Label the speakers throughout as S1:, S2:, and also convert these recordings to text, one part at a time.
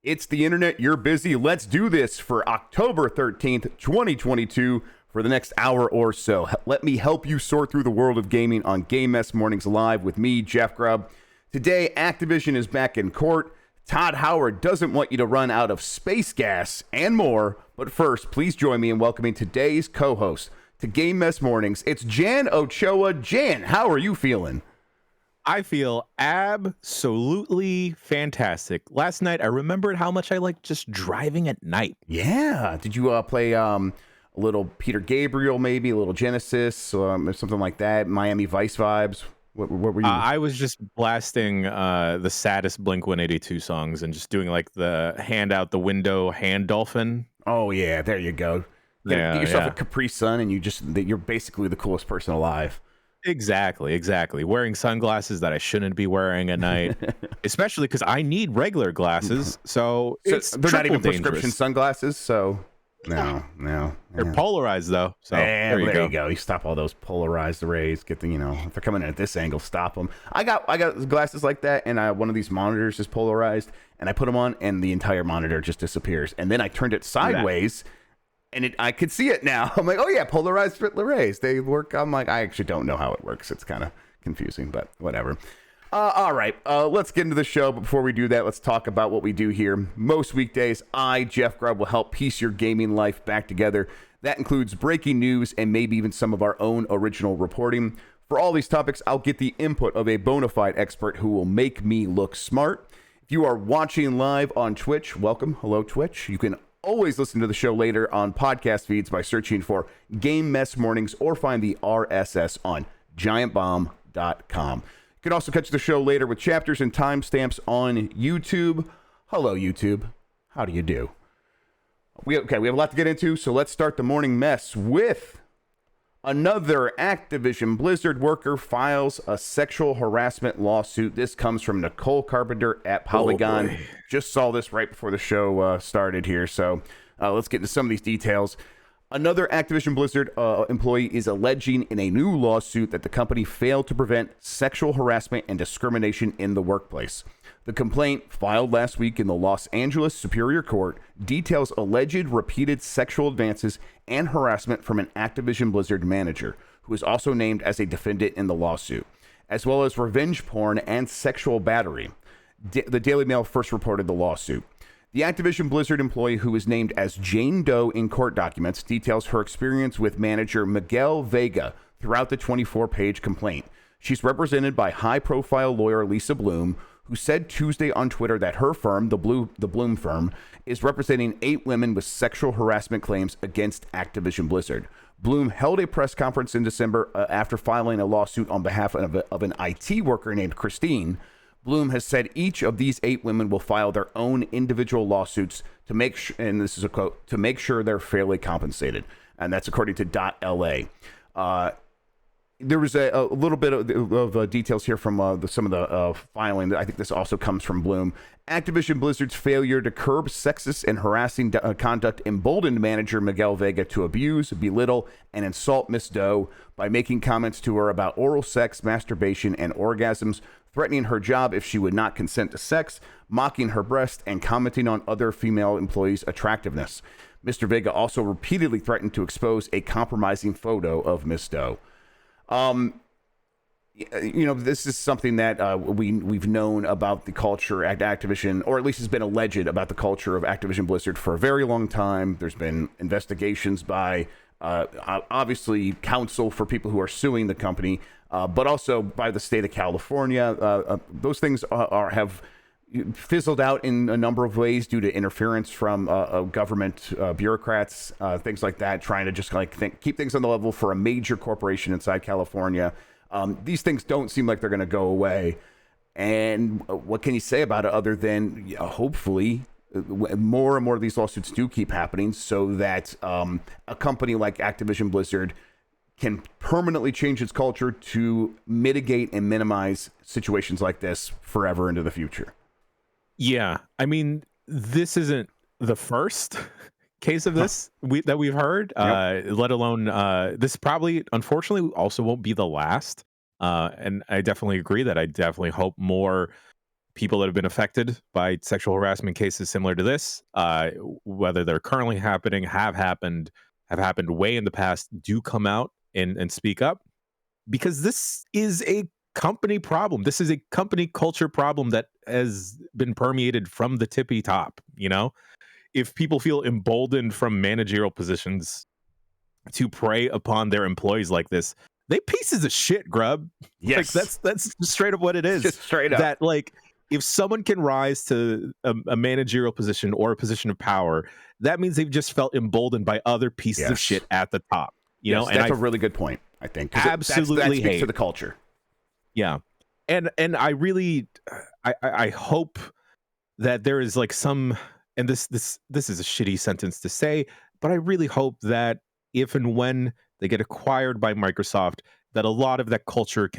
S1: It's the internet. You're busy. Let's do this for October 13th, 2022 for the next hour or so. Let me help you sort through the world of gaming on Game Mess Mornings Live with me, Jeff Grubb. Today, Activision is back in court. Todd Howard doesn't want you to run out of space gas and more. But first, please join me in welcoming today's co-host to Game Mess Mornings. It's Jan Ochoa. Jan, how are you feeling?
S2: I feel absolutely fantastic. Last night, I remembered how much I like just driving at night.
S1: Yeah. Did you play a little Peter Gabriel, maybe a little Genesis, or something like that? Miami Vice vibes? What were you?
S2: I was just blasting the saddest Blink-182 songs and just doing like the hand out the window hand dolphin.
S1: Oh, yeah. There you go. Get yourself a Capri Sun, and you're basically the coolest person alive.
S2: Exactly. Wearing sunglasses that I shouldn't be wearing at night, especially because I need regular glasses. So it's
S1: they're not even
S2: dangerous.
S1: prescription sunglasses. So no.
S2: They're polarized though. So there you go.
S1: You stop all those polarized rays. Get the if they're coming in at this angle, stop them. I got glasses like that, and one of these monitors is polarized, and I put them on, and the entire monitor just disappears. And then I turned it sideways. And I could see it now. I'm like, oh yeah, polarized rays. They work. I'm like, I actually don't know how it works. It's kind of confusing, but whatever. All right, let's get into the show. But before we do that, let's talk about what we do here. Most weekdays, I, Jeff Grubb, will help piece your gaming life back together. That includes breaking news and maybe even some of our own original reporting. For all these topics, I'll get the input of a bona fide expert who will make me look smart. If you are watching live on Twitch, welcome. Hello, Twitch. You can always listen to the show later on podcast feeds by searching for Game Mess Mornings or find the RSS on giantbomb.com. You can also catch the show later with chapters and timestamps on YouTube. Hello, YouTube. How do you do? We have a lot to get into, so let's start the morning mess with another Activision Blizzard worker files a sexual harassment lawsuit. This comes from Nicole Carpenter at Polygon. Just saw this right before the show started here, so let's get into some of these details. Another Activision Blizzard employee is alleging in a new lawsuit that the company failed to prevent sexual harassment and discrimination in the workplace. The complaint, filed last week in the Los Angeles Superior Court, details alleged repeated sexual advances and harassment from an Activision Blizzard manager, who is also named as a defendant in the lawsuit, as well as revenge porn and sexual battery. The Daily Mail first reported the lawsuit. The Activision Blizzard employee, who is named as Jane Doe in court documents, details her experience with manager Miguel Vega throughout the 24-page complaint. She's represented by high-profile lawyer Lisa Bloom, who said Tuesday on Twitter that her firm, the Bloom firm, is representing 8 women with sexual harassment claims against Activision Blizzard. Bloom held a press conference in December after filing a lawsuit on behalf of an IT worker named Christine. Bloom has said each of these 8 women will file their own individual lawsuits to make and this is a quote, to make sure they're fairly compensated. And that's according to .la. There was a little bit of details here from some of the filing. I think this also comes from Bloom. Activision Blizzard's failure to curb sexist and harassing conduct emboldened manager Miguel Vega to abuse, belittle, and insult Miss Doe by making comments to her about oral sex, masturbation, and orgasms, threatening her job if she would not consent to sex, mocking her breast, and commenting on other female employees' attractiveness. Mr. Vega also repeatedly threatened to expose a compromising photo of Miss Doe. This is something that we've known about the culture at Activision, or at least has been alleged about the culture of Activision Blizzard for a very long time. There's been investigations by obviously counsel for people who are suing the company, but also by the state of California. Those things have fizzled out in a number of ways due to interference from government bureaucrats, things like that, trying to just keep things on the level for a major corporation inside California. These things don't seem like they're going to go away. And what can you say about it other than hopefully more and more of these lawsuits do keep happening so that a company like Activision Blizzard can permanently change its culture to mitigate and minimize situations like this forever into the future.
S2: Yeah, I mean, this isn't the first case of this that we've heard, let alone this probably, unfortunately, also won't be the last. And I definitely agree that I definitely hope more people that have been affected by sexual harassment cases similar to this, whether they're currently happening, have happened way in the past, do come out and speak up, because this is a company problem. This is a company culture problem that has been permeated from the tippy top. If people feel emboldened from managerial positions to prey upon their employees like this, they pieces of shit, Grubb.
S1: Yes.
S2: Like, that's straight up what it is.
S1: Just straight up.
S2: That, like, if someone can rise to a managerial position or a position of power, that means they've just felt emboldened by other pieces of shit at the top. And
S1: that's a really good point, I think.
S2: Absolutely
S1: that speaks to the culture.
S2: Yeah. And I really I hope that there is like some, and this is a shitty sentence to say, but I really hope that if and when they get acquired by Microsoft, that a lot of that culture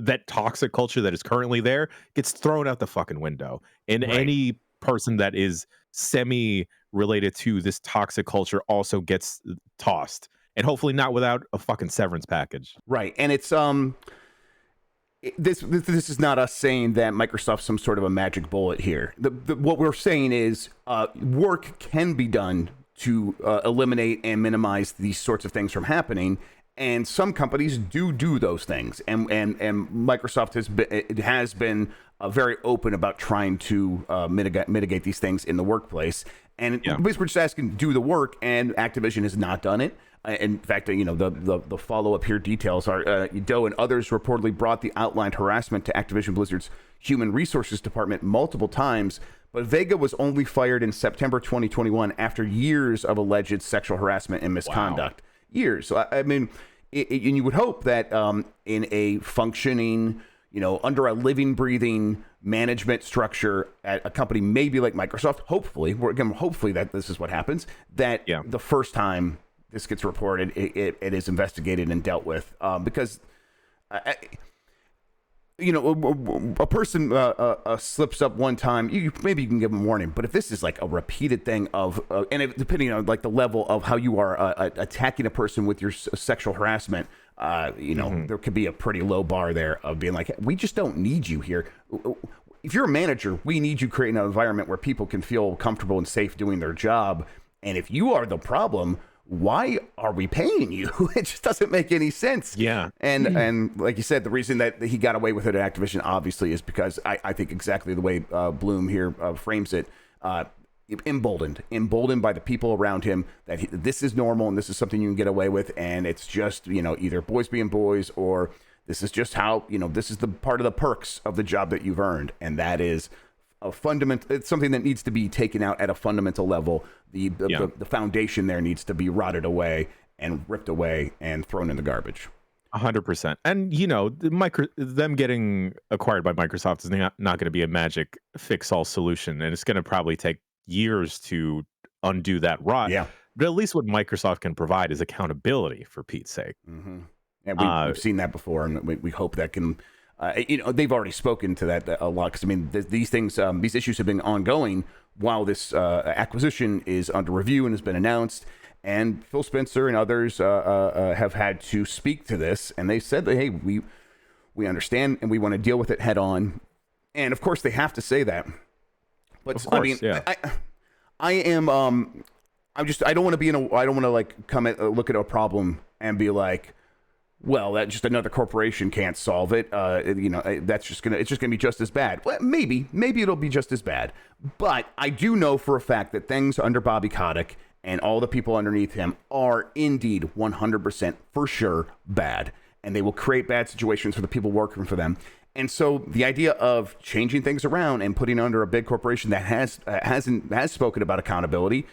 S2: that toxic culture that is currently there gets thrown out the fucking window. And any person that is semi-related to this toxic culture also gets tossed. And hopefully not without a fucking severance package.
S1: Right. And it's this is not us saying that Microsoft's some sort of a magic bullet here. What we're saying is work can be done to eliminate and minimize these sorts of things from happening, and some companies do those things, and Microsoft has been very open about trying to mitigate these things in the workplace. And we're just asking, do the work, and Activision has not done it. In fact, the follow-up here details are Doe and others reportedly brought the outlined harassment to Activision Blizzard's Human Resources Department multiple times, but Vega was only fired in September 2021 after years of alleged sexual harassment and misconduct. Wow. Years. So, I mean, and you would hope that in a functioning, under a living, breathing management structure at a company maybe like Microsoft, hopefully that this is what happens, that the first time this gets reported, it is investigated and dealt with, because a person slips up one time, maybe you can give them a warning. But if this is like a repeated thing of, depending on like the level of how you are attacking a person with your sexual harassment, there could be a pretty low bar there of being like, we just don't need you here. If you're a manager, we need you creating an environment where people can feel comfortable and safe doing their job. And if you are the problem, why are we paying you? It just doesn't make any sense.
S2: Yeah.
S1: And like you said, the reason that he got away with it at Activision obviously is because I think exactly the way Bloom here frames it, emboldened by the people around him, that this is normal and this is something you can get away with, and it's just either boys being boys, or this is just how this is the part of the perks of the job that you've earned, and that is it's something that needs to be taken out at a fundamental level. The foundation there needs to be rotted away and ripped away and thrown in the garbage.
S2: 100%. And them getting acquired by Microsoft is not going to be a magic fix-all solution, and it's going to probably take years to undo that rot.
S1: Yeah.
S2: But at least what Microsoft can provide is accountability, for Pete's sake.
S1: Mm-hmm. And we've seen that before, and we hope that can. They've already spoken to that a lot, because I mean, these things, these issues have been ongoing while this acquisition is under review and has been announced. And Phil Spencer and others have had to speak to this, and they said that, hey, we understand and we want to deal with it head on. And of course, they have to say that. But
S2: of course,
S1: I mean,
S2: yeah.
S1: I am I don't want to like come at look at a problem and be like, well, that just another corporation can't solve it. It's just gonna be just as bad. Well, maybe it'll be just as bad. But I do know for a fact that things under Bobby Kotick and all the people underneath him are indeed 100% for sure bad, and they will create bad situations for the people working for them. And so the idea of changing things around and putting under a big corporation that has spoken about accountability,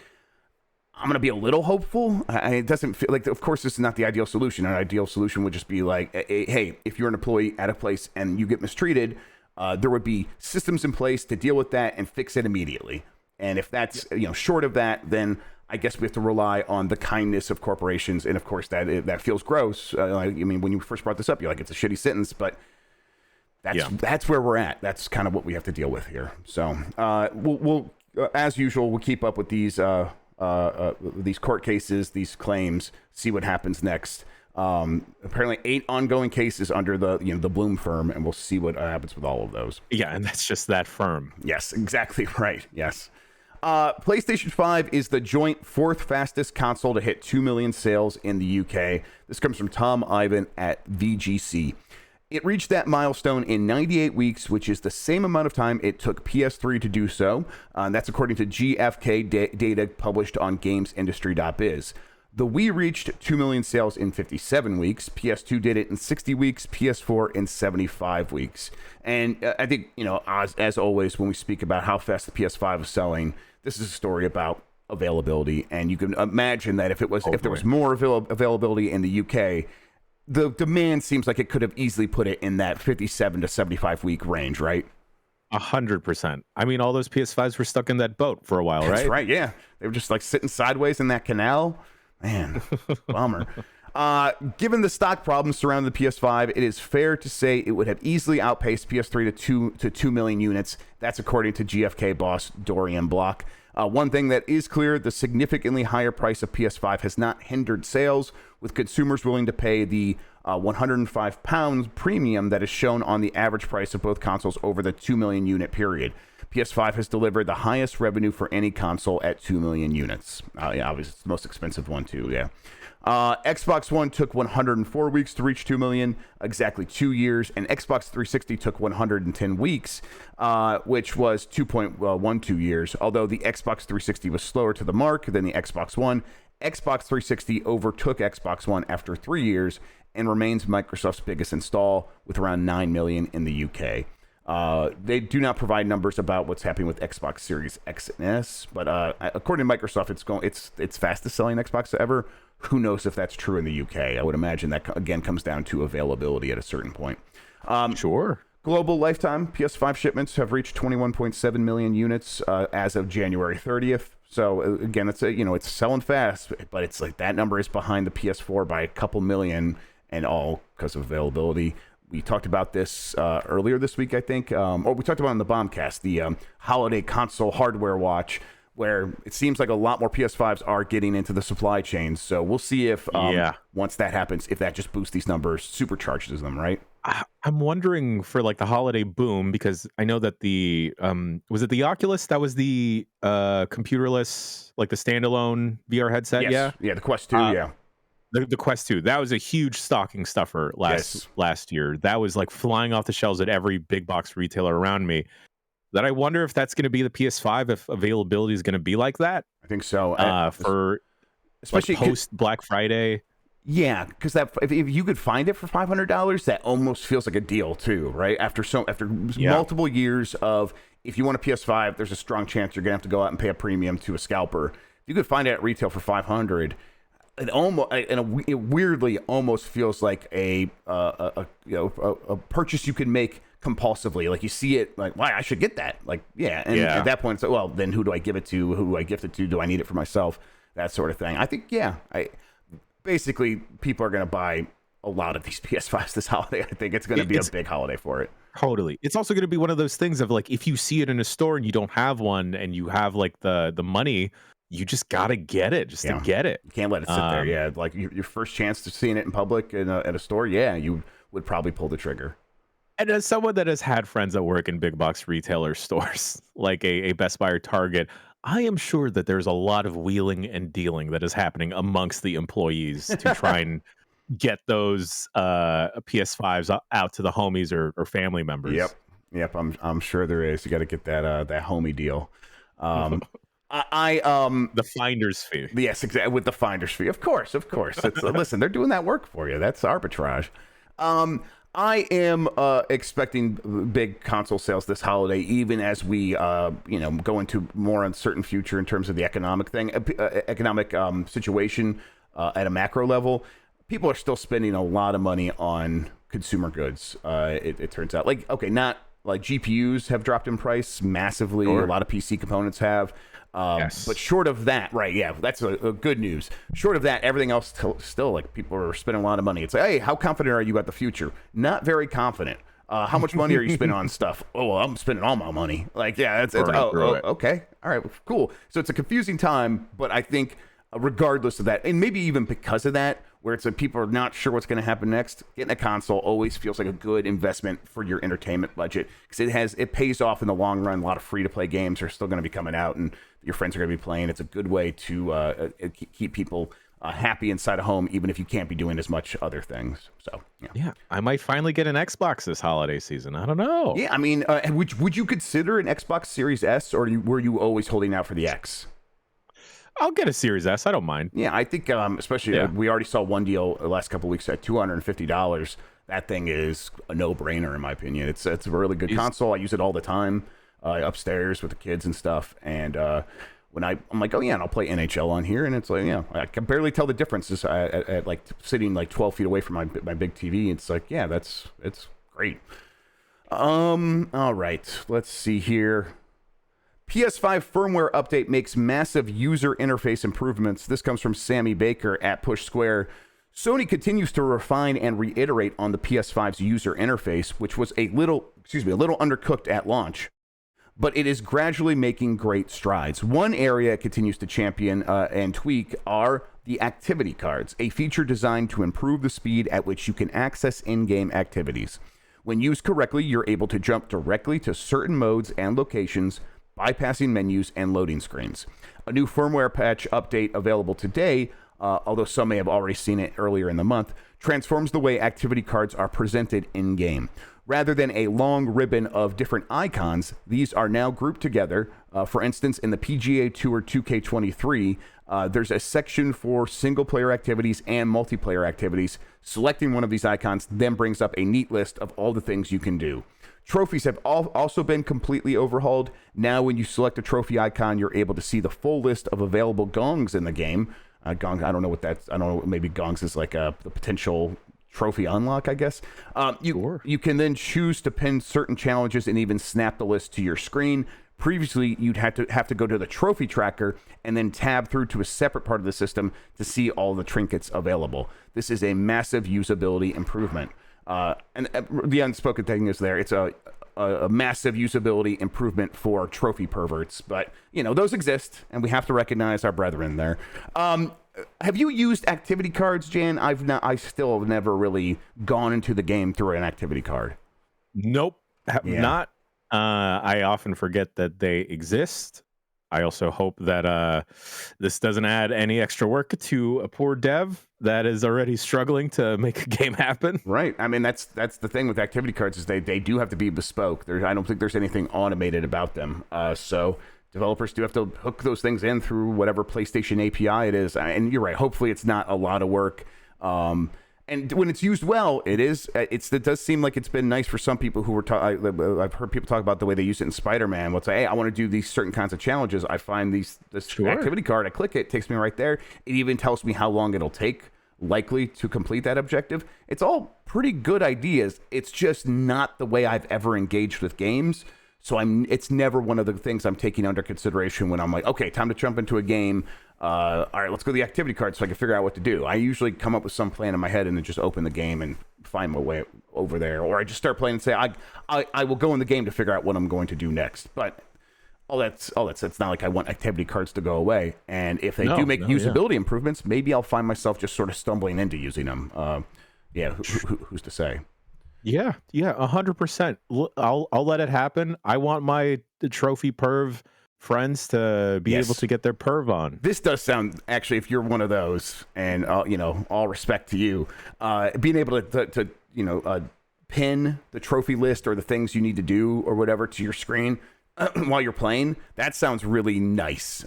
S1: I'm going to be a little hopeful. It doesn't feel like, of course, this is not the ideal solution. An ideal solution would just be like, hey, if you're an employee at a place and you get mistreated, there would be systems in place to deal with that and fix it immediately. And if that's short of that, then I guess we have to rely on the kindness of corporations. And of course, that feels gross. I mean, when you first brought this up, you're like, it's a shitty sentence, but that's where we're at. That's kind of what we have to deal with here. So we'll as usual, we'll keep up with these court cases, these claims, see what happens next. Apparently 8 ongoing cases under the the Bloom firm, and we'll see what happens with all of those.
S2: Yeah, and that's just that firm.
S1: Yes, exactly right. Yes. PlayStation 5 is the joint 4th fastest console to hit 2 million sales in the UK. This comes from Tom Ivan at VGC. It reached that milestone in 98 weeks, which is the same amount of time it took PS3 to do so. That's according to GfK data published on GamesIndustry.biz. The Wii reached 2 million sales in 57 weeks. PS2 did it in 60 weeks. PS4 in 75 weeks. And I think, as always, when we speak about how fast the PS5 is selling, this is a story about availability. And you can imagine that if there was more availability in the UK, the demand seems like it could have easily put it in that 57 to 75 week range, right?
S2: 100%. I mean, all those PS5s were stuck in that boat for a while, right?
S1: That's right, yeah. They were just like sitting sideways in that canal. Man, bummer. Given the stock problems surrounding the PS5, it is fair to say it would have easily outpaced PS3 to 2 million units. That's according to GfK boss Dorian Block. One thing that is clear, the significantly higher price of PS5 has not hindered sales, with consumers willing to pay the £105 premium that is shown on the average price of both consoles over the 2 million unit period. PS5 has delivered the highest revenue for any console at 2 million units. Yeah, obviously it's the most expensive one too, yeah. Xbox One took 104 weeks to reach 2 million, exactly 2 years, and Xbox 360 took 110 weeks, which was 2.12 years. Although the Xbox 360 was slower to the mark than the Xbox One, Xbox 360 overtook Xbox One after 3 years and remains Microsoft's biggest install with around 9 million in the UK. They do not provide numbers about what's happening with Xbox Series X and S, but according to Microsoft, it's fastest selling Xbox ever. Who knows if that's true in the UK? I would imagine that again comes down to availability at a certain point.
S2: Sure.
S1: Global lifetime PS5 shipments have reached 21.7 million units as of January 30th. So again, it's selling fast, but it's like that number is behind the PS4 by a couple million, and all because of availability. We talked about this earlier this week, I think, or we talked about it in the Bombcast, the holiday console hardware watch, where it seems like a lot more PS5s are getting into the supply chain. So we'll see if once that happens, if that just boosts these numbers, supercharges them, right?
S2: I'm wondering for like the holiday boom, because I know that the was it the Oculus that was the computerless, like the standalone VR headset?
S1: Yes. Yeah, the Quest 2, yeah.
S2: The Quest 2, that was a huge stocking stuffer last year. That was like flying off the shelves at every big box retailer around me. That I wonder if that's going to be the PS5, if availability is going to be like that.
S1: I think so.
S2: For especially like post Black Friday.
S1: Yeah, because if you could find it for $500, that almost feels like a deal too, right? After multiple years of, if you want a PS5, there's a strong chance you're gonna have to go out and pay a premium to a scalper. If you could find it at retail for $500, it weirdly almost feels like a purchase you can make compulsively. Like you see it, like, why I should get that. Like, yeah, and at that point, it's like, well, then who do I give it to? Who do I gift it to? Do I need it for myself? That sort of thing. I think, basically, people are going to buy a lot of these PS5s this holiday. I think it's going to be a big holiday for it.
S2: Totally. It's also going to be one of those things of like, if you see it in a store and you don't have one and you have like the money, you just got to get it to get it.
S1: You can't let it sit there. Yeah. Like your first chance to seeing it in public at a store. Yeah. You would probably pull the trigger.
S2: And as someone that has had friends that work in big box retailer stores, like a Best Buy or Target, I am sure that there's a lot of wheeling and dealing that is happening amongst the employees to try and get those PS5s out to the homies or family members.
S1: Yep. I'm sure there is. You got to get that homie deal. The
S2: finder's fee.
S1: Yes, exactly. With the finder's fee, of course. Listen, they're doing that work for you. That's arbitrage. I am expecting big console sales this holiday, even as we, go into more uncertain future in terms of the economic situation at a macro level. People are still spending a lot of money on consumer goods. It turns out, not like GPUs have dropped in price massively. Sure. A lot of PC components have. Yes. But short of that, right? Yeah, that's a good news. Short of that, everything else still like people are spending a lot of money. It's like, hey, how confident are you about the future? Not very confident. How much money are you spending on stuff? Oh, well, I'm spending all my money. Like, yeah, it's okay, all right, cool. So it's a confusing time, but I think regardless of that, and maybe even because of that, where it's like people are not sure what's going to happen next, getting a console always feels like a good investment for your entertainment budget, because it pays off in the long run. A lot of free-to-play games are still going to be coming out, and your friends are going to be playing. It's a good way to keep people happy inside a home, even if you can't be doing as much other things. So
S2: yeah, I might finally get an Xbox this holiday season. I don't know.
S1: Yeah, I mean, would you consider an Xbox Series S, or were you always holding out for the X?
S2: I'll get a Series S. I don't mind.
S1: Yeah, I think especially we already saw one deal the last couple of weeks at $250. That thing is a no-brainer in my opinion. It's a really good console. I use it all the time upstairs with the kids and stuff. And when I'm like, oh yeah, and I'll play NHL on here, and it's like, I can barely tell the differences at like sitting like 12 feet away from my big TV. It's like, yeah, it's great. All right, let's see here. PS5 firmware update makes massive user interface improvements. This comes from Sammy Baker at Push Square. Sony continues to refine and reiterate on the PS5's user interface, which was a little undercooked at launch, but it is gradually making great strides. One area it continues to champion and tweak are the activity cards, a feature designed to improve the speed at which you can access in-game activities. When used correctly, you're able to jump directly to certain modes and locations, bypassing menus and loading screens. A new firmware patch update available today, although some may have already seen it earlier in the month, transforms the way activity cards are presented in-game. Rather than a long ribbon of different icons, these are now grouped together. For instance, in the PGA Tour 2K23, there's a section for single-player activities and multiplayer activities. Selecting one of these icons then brings up a neat list of all the things you can do. Trophies have also been completely overhauled. Now, when you select a trophy icon, you're able to see the full list of available gongs in the game. Gong, I don't know what that's. I don't know. Maybe gongs is like the potential trophy unlock, I guess. You can then choose to pin certain challenges and even snap the list to your screen. Previously, you'd have to go to the trophy tracker and then tab through to a separate part of the system to see all the trinkets available. This is a massive usability improvement. And the unspoken thing is there. It's a massive usability improvement for trophy perverts, but those exist, and we have to recognize our brethren there. Have you used activity cards, Jan? I still have never really gone into the game through an activity card.
S2: Nope, not. I often forget that they exist. I also hope that this doesn't add any extra work to a poor dev that is already struggling to make a game happen.
S1: Right. I mean, that's the thing with activity cards is they do have to be bespoke. I don't think there's anything automated about them. So developers do have to hook those things in through whatever PlayStation API it is. And you're right. Hopefully, it's not a lot of work. And when it's used well, it does seem like it's been nice for some people who were I've heard people talk about the way they use it in Spider-Man. Let's say, hey, I want to do these certain kinds of challenges. I find this activity card, I click it takes me right there. It even tells me how long it'll take likely to complete that objective. It's all pretty good ideas. It's just not the way I've ever engaged with games. So it's never one of the things I'm taking under consideration when I'm like, okay, time to jump into a game. All right, let's go to the activity card so I can figure out what to do. I usually come up with some plan in my head and then just open the game and find my way over there. Or I just start playing and say, I will go in the game to figure out what I'm going to do next. But it's not like I want activity cards to go away. And if they do make usability improvements, maybe I'll find myself just sort of stumbling into using them. Who's to say?
S2: Yeah, 100%. I'll let it happen. I want the trophy perv friends to be able to get their perv on.
S1: This does sound, actually, if you're one of those, and all respect to you, being able to pin the trophy list or the things you need to do or whatever to your screen while you're playing, that sounds really nice.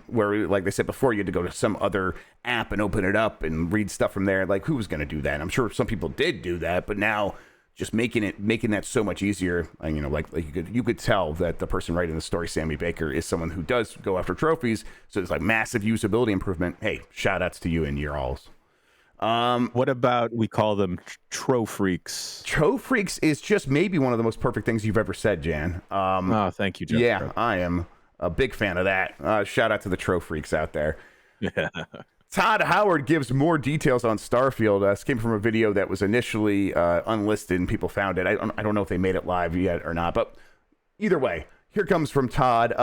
S1: Where, like they said before, you had to go to some other app and open it up and read stuff from there. Like, who was going to do that? I'm sure some people did do that, but now just making that so much easier. Like you could tell that the person writing the story, Sammy Baker, is someone who does go after trophies. So it's like massive usability improvement. Hey, shout outs to you and your alls.
S2: What about we call them Tro-Freaks?
S1: Tro-Freaks is just maybe one of the most perfect things you've ever said, Jan.
S2: Thank you, Jeff.
S1: Yeah, I am a big fan of that. Shout out to the Tro-Freaks out there.
S2: Yeah.
S1: Todd Howard gives more details on Starfield. This came from a video that was initially unlisted and people found it. I don't know if they made it live yet or not, but either way, Here comes from Todd.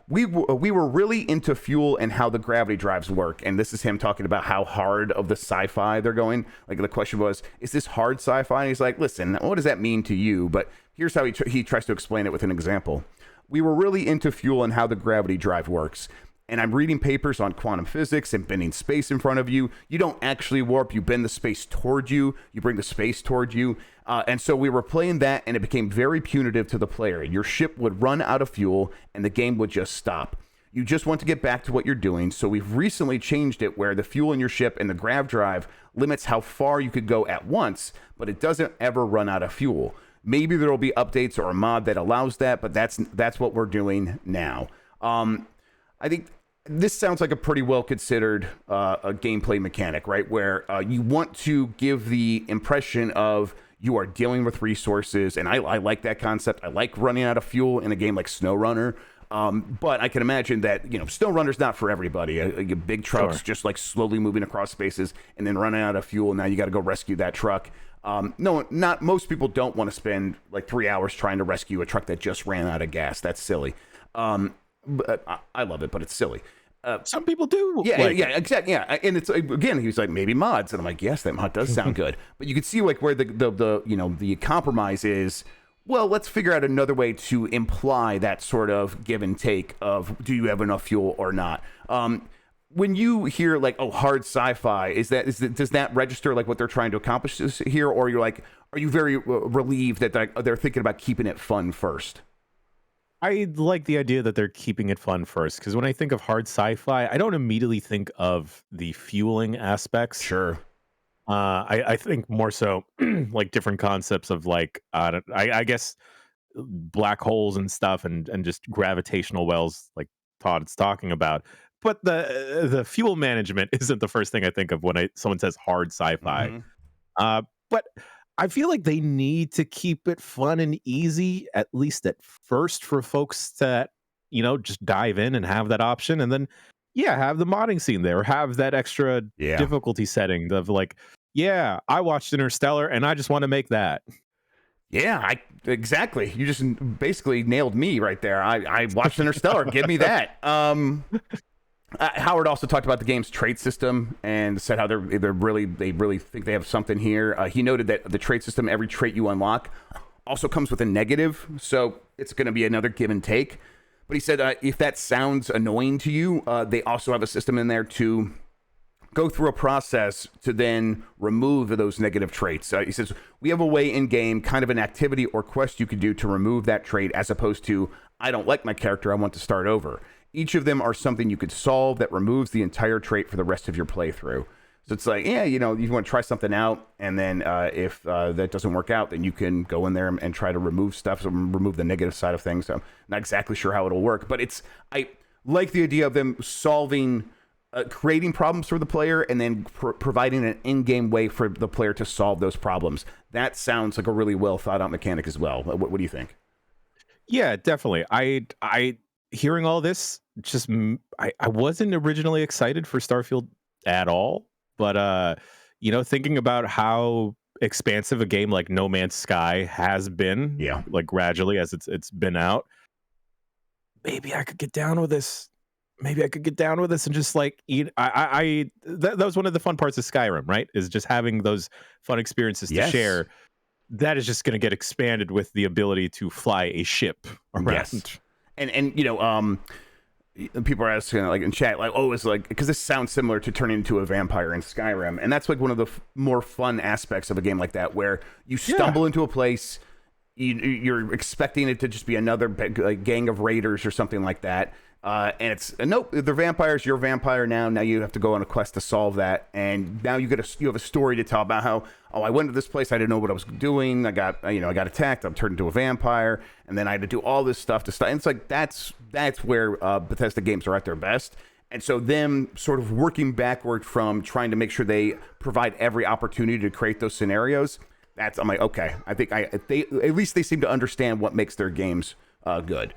S1: We were really into fuel and how the gravity drives work, and this is him talking about how hard of the sci-fi they're going. Like the question was, is this hard sci-fi? And he's like, listen, what does that mean to you? But here's how he tries to explain it with an example. We were really into fuel and how the gravity drive works. And I'm reading papers on quantum physics and bending space in front of you. You don't actually warp. You bend the space toward you. You bring the space toward you. And so we were playing that, and it became very punitive to the player. Your ship would run out of fuel, and the game would just stop. You just want to get back to what you're doing. So we've recently changed it where the fuel in your ship and the grav drive limits how far you could go at once, but it doesn't ever run out of fuel. Maybe there will be updates or a mod that allows that, but that's what we're doing now. I think this sounds like a pretty well considered a gameplay mechanic, right? Where you want to give the impression of you are dealing with resources, and I like that concept. I like running out of fuel in a game like SnowRunner, but I can imagine that SnowRunner's not for everybody. Big trucks just like slowly moving across spaces and then running out of fuel. And now you got to go rescue that truck. No, not most people don't want to spend like 3 hours trying to rescue a truck that just ran out of gas. That's silly. But I love it, but it's silly.
S2: Some people do.
S1: Yeah, exactly. Yeah, and it's again, he was like maybe mods, and I'm like, yes, that mod does sound good. But you can see like where the compromise is. Well, let's figure out another way to imply that sort of give and take of do you have enough fuel or not. When you hear like hard sci-fi, does that register like what they're trying to accomplish here, or are you very relieved that they're thinking about keeping it fun first?
S2: I like the idea that they're keeping it fun first, because when I think of hard sci-fi, I don't immediately think of the fueling aspects.
S1: Sure.
S2: I think more so like different concepts of like I guess black holes and stuff, and just gravitational wells like Todd's talking about. But the fuel management isn't the first thing I think of when someone says hard sci-fi. But I feel like they need to keep it fun and easy, at least at first, for folks that, just dive in and have that option. And then, have the modding scene there, have that extra difficulty setting of like, I watched Interstellar and I just want to make that.
S1: Yeah, exactly. You just basically nailed me right there. I watched Interstellar. Give me that. Howard also talked about the game's trait system and said how they really think they have something here. He noted that the trait system, every trait you unlock, also comes with a negative, so it's going to be another give and take. But he said if that sounds annoying to you, they also have a system in there to go through a process to then remove those negative traits. He says, we have a way in game, kind of an activity or quest you could do to remove that trait, as opposed to, I don't like my character, I want to start over. Each of them are something you could solve that removes the entire trait for the rest of your playthrough. So it's like, you want to try something out, and then if that doesn't work out, then you can go in there and try to remove stuff, so remove the negative side of things. So I'm not exactly sure how it'll work, but I like the idea of them solving, creating problems for the player, and then providing an in-game way for the player to solve those problems. That sounds like a really well thought out mechanic as well. What do you think?
S2: Yeah, definitely. I hearing all this, just I wasn't originally excited for Starfield at all, but thinking about how expansive a game like No Man's Sky has been, like gradually as it's been out, maybe I could get down with this. Maybe I could get down with this and just like eat. That was one of the fun parts of Skyrim, right? Is just having those fun experiences to share. That is just going to get expanded with the ability to fly a ship around.
S1: Yes. And people are asking like in chat, like, it's like, because this sounds similar to turning into a vampire in Skyrim, and that's like one of the more fun aspects of a game like that, where you stumble into a place, you're expecting it to just be another gang of raiders or something like that, and it's nope, they're vampires. You're a vampire now. Now you have to go on a quest to solve that, and now you have a story to tell about how I went to this place, I didn't know what I was doing, I got attacked, I'm turned into a vampire, and then I had to do all this stuff to start. And it's like that's where Bethesda games are at their best. And so them sort of working backward from trying to make sure they provide every opportunity to create those scenarios. I'm like, okay, I think at least they seem to understand what makes their games good.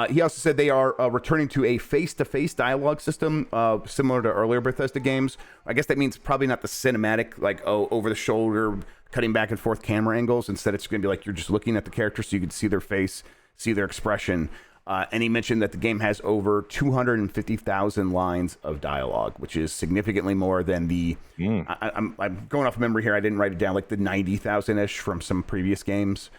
S1: He also said they are returning to a face-to-face dialogue system similar to earlier Bethesda games. I guess that means probably not the cinematic, like, over-the-shoulder, cutting back and forth camera angles. Instead, it's going to be like you're just looking at the character so you can see their face, see their expression. And he mentioned that the game has over 250,000 lines of dialogue, which is significantly more than the. I'm going off memory here. I didn't write it down, like the 90,000-ish from some previous games.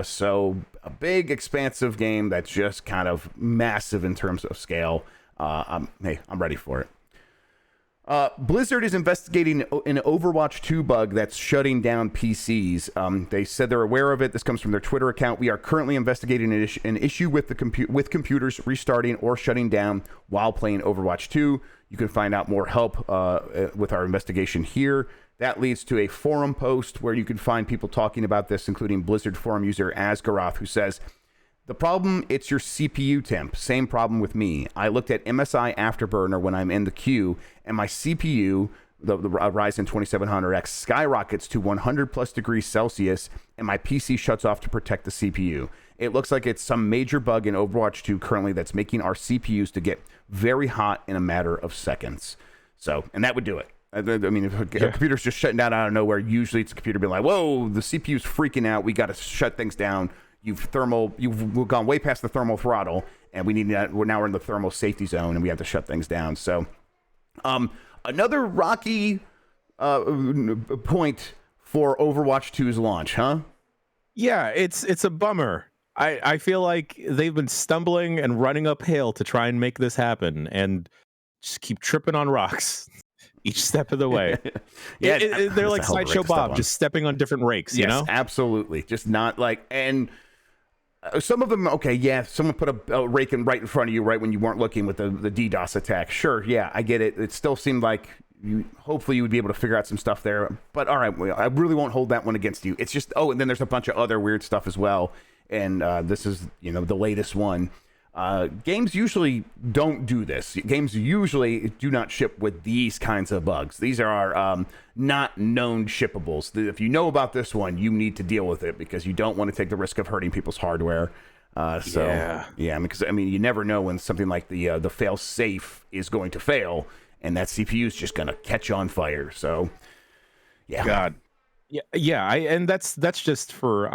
S1: So a big, expansive game that's just kind of massive in terms of scale. I'm ready for it. Blizzard is investigating an Overwatch 2 bug that's shutting down PCs. They said they're aware of it. This comes from their Twitter account. We are currently investigating an issue with with computers restarting or shutting down while playing Overwatch 2. You can find out more help with our investigation here. That leads to a forum post where you can find people talking about this, including Blizzard forum user Asgaroth, who says, "The problem, it's your CPU temp. Same problem with me. I looked at MSI Afterburner when I'm in the queue, and my CPU, the Ryzen 2700X, skyrockets to 100 plus degrees Celsius, and my PC shuts off to protect the CPU. It looks like it's some major bug in Overwatch 2 currently that's making our CPUs to get very hot in a matter of seconds." So, and that would do it. I mean, if a computer's just shutting down out of nowhere, usually it's a computer being like, "Whoa, the CPU's freaking out. We got to shut things down. You've gone way past the thermal throttle, and we're now in the thermal safety zone, and we have to shut things down." So, another rocky point for Overwatch 2's launch, huh?
S2: Yeah, it's a bummer. I feel like they've been stumbling and running uphill to try and make this happen, and just keep tripping on rocks each step of the way. They're like Sideshow Bob, just stepping on different rakes. You know,
S1: absolutely. Just not like and. Some of them, okay, yeah, someone put a rake right in front of you right when you weren't looking with the DDoS attack. Sure, yeah, I get it. It still seemed like hopefully you would be able to figure out some stuff there. But all right, I really won't hold that one against you. It's just, and then there's a bunch of other weird stuff as well. And this is, the latest one. Games usually don't do this. Games usually do not ship with these kinds of bugs. These are not known shippables. If you know about this one, you need to deal with it because you don't want to take the risk of hurting people's hardware. Because you never know when something like the fail safe is going to fail, and that CPU is just going to catch on fire. So, yeah,
S2: God, and that's just for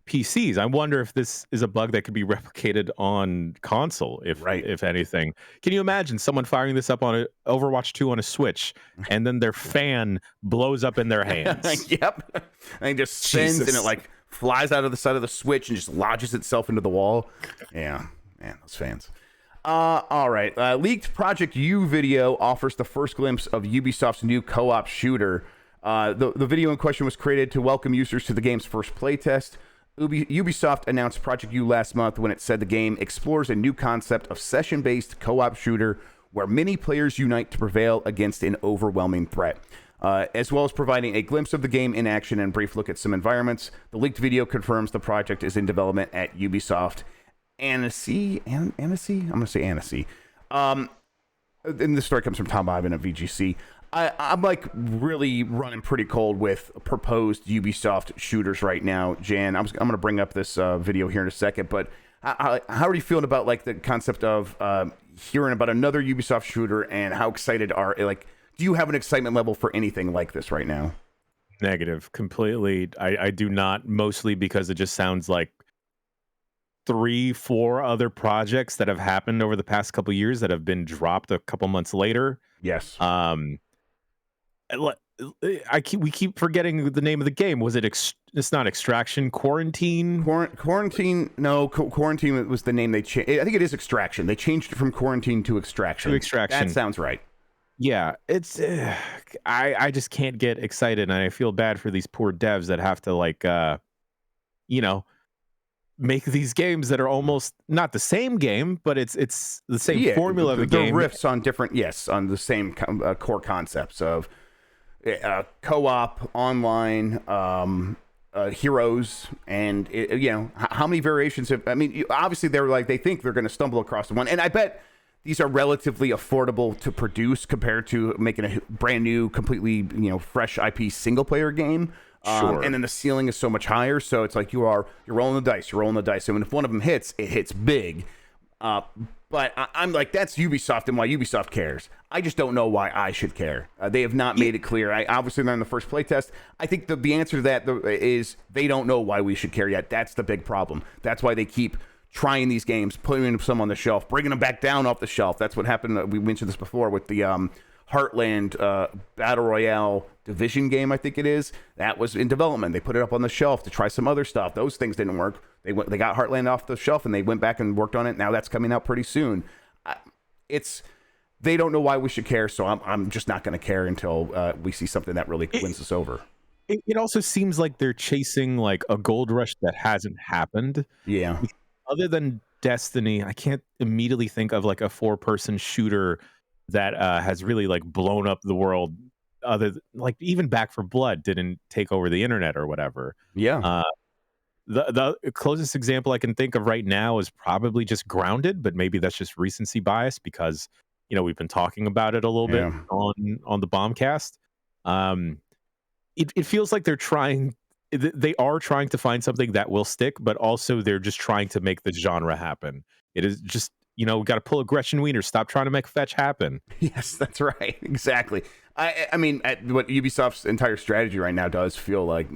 S2: PCs. I wonder if this is a bug that could be replicated on console, if anything. Can you imagine someone firing this up on a Overwatch 2 on a Switch, and then their fan blows up in their hands?
S1: Yep. And it just spins, and it like flies out of the side of the Switch and just lodges itself into the wall. Yeah, man, those fans. All right. Leaked Project U video offers the first glimpse of Ubisoft's new co-op shooter. The video in question was created to welcome users to the game's first playtest. Ubisoft announced Project U last month when it said the game explores a new concept of session-based co-op shooter where many players unite to prevail against an overwhelming threat. As well as providing a glimpse of the game in action and a brief look at some environments. The leaked video confirms the project is in development at Ubisoft Annecy? I'm going to say Annecy. And this story comes from Tom Ivan at VGC. I'm like really running pretty cold with proposed Ubisoft shooters right now, Jan. I'm going to bring up this video here in a second, but how are you feeling about like the concept of hearing about another Ubisoft shooter, and how excited do you have an excitement level for anything like this right now?
S2: Negative, completely. I do not, mostly because it just sounds like 3-4 other projects that have happened over the past couple years that have been dropped a couple months later.
S1: Yes.
S2: We keep forgetting the name of the game. Was it? It's not Extraction. Quarantine.
S1: Quarantine. No, Quarantine was the name they changed. I think it is Extraction. They changed it from Quarantine to Extraction. That sounds right.
S2: Yeah, it's. I just can't get excited, and I feel bad for these poor devs that have to make these games that are almost not the same game, but it's the same formula of the game.
S1: The riffs on different, on the same core concepts of co-op, online, heroes, and how many variations have? I mean, obviously they think they're going to stumble across one, and I bet these are relatively affordable to produce compared to making a brand new, completely fresh IP single player game.
S2: Sure.
S1: And then the ceiling is so much higher, so it's like you're rolling the dice. And if one of them hits, it hits big. But I'm like, that's Ubisoft and why Ubisoft cares. I just don't know why I should care. They have not made it clear. Obviously, they're in the first playtest. I think the answer to that is they don't know why we should care yet. That's the big problem. That's why they keep trying these games, putting some on the shelf, bringing them back down off the shelf. That's what happened. We mentioned this before with the Heartland Battle Royale Division game, I think it is. That was in development. They put it up on the shelf to try some other stuff. Those things didn't work. They got Heartland off the shelf, and they went back and worked on it. Now that's coming out pretty soon. They don't know why we should care, so I'm just not going to care until we see something that really wins us over.
S2: It also seems like they're chasing like a gold rush that hasn't happened.
S1: Yeah.
S2: Other than Destiny, I can't immediately think of like a 4-person shooter that has really like blown up the world. Like even Back for Blood didn't take over the internet or whatever.
S1: Yeah.
S2: The closest example I can think of right now is probably just Grounded, but maybe that's just recency bias because we've been talking about it a little bit on the Bombcast. It feels like they are trying to find something that will stick, but also they're just trying to make the genre happen. It is just, we got to pull a Gretchen Wiener. Stop trying to make fetch happen.
S1: Yes, that's right. Exactly. I mean, what Ubisoft's entire strategy right now does feel like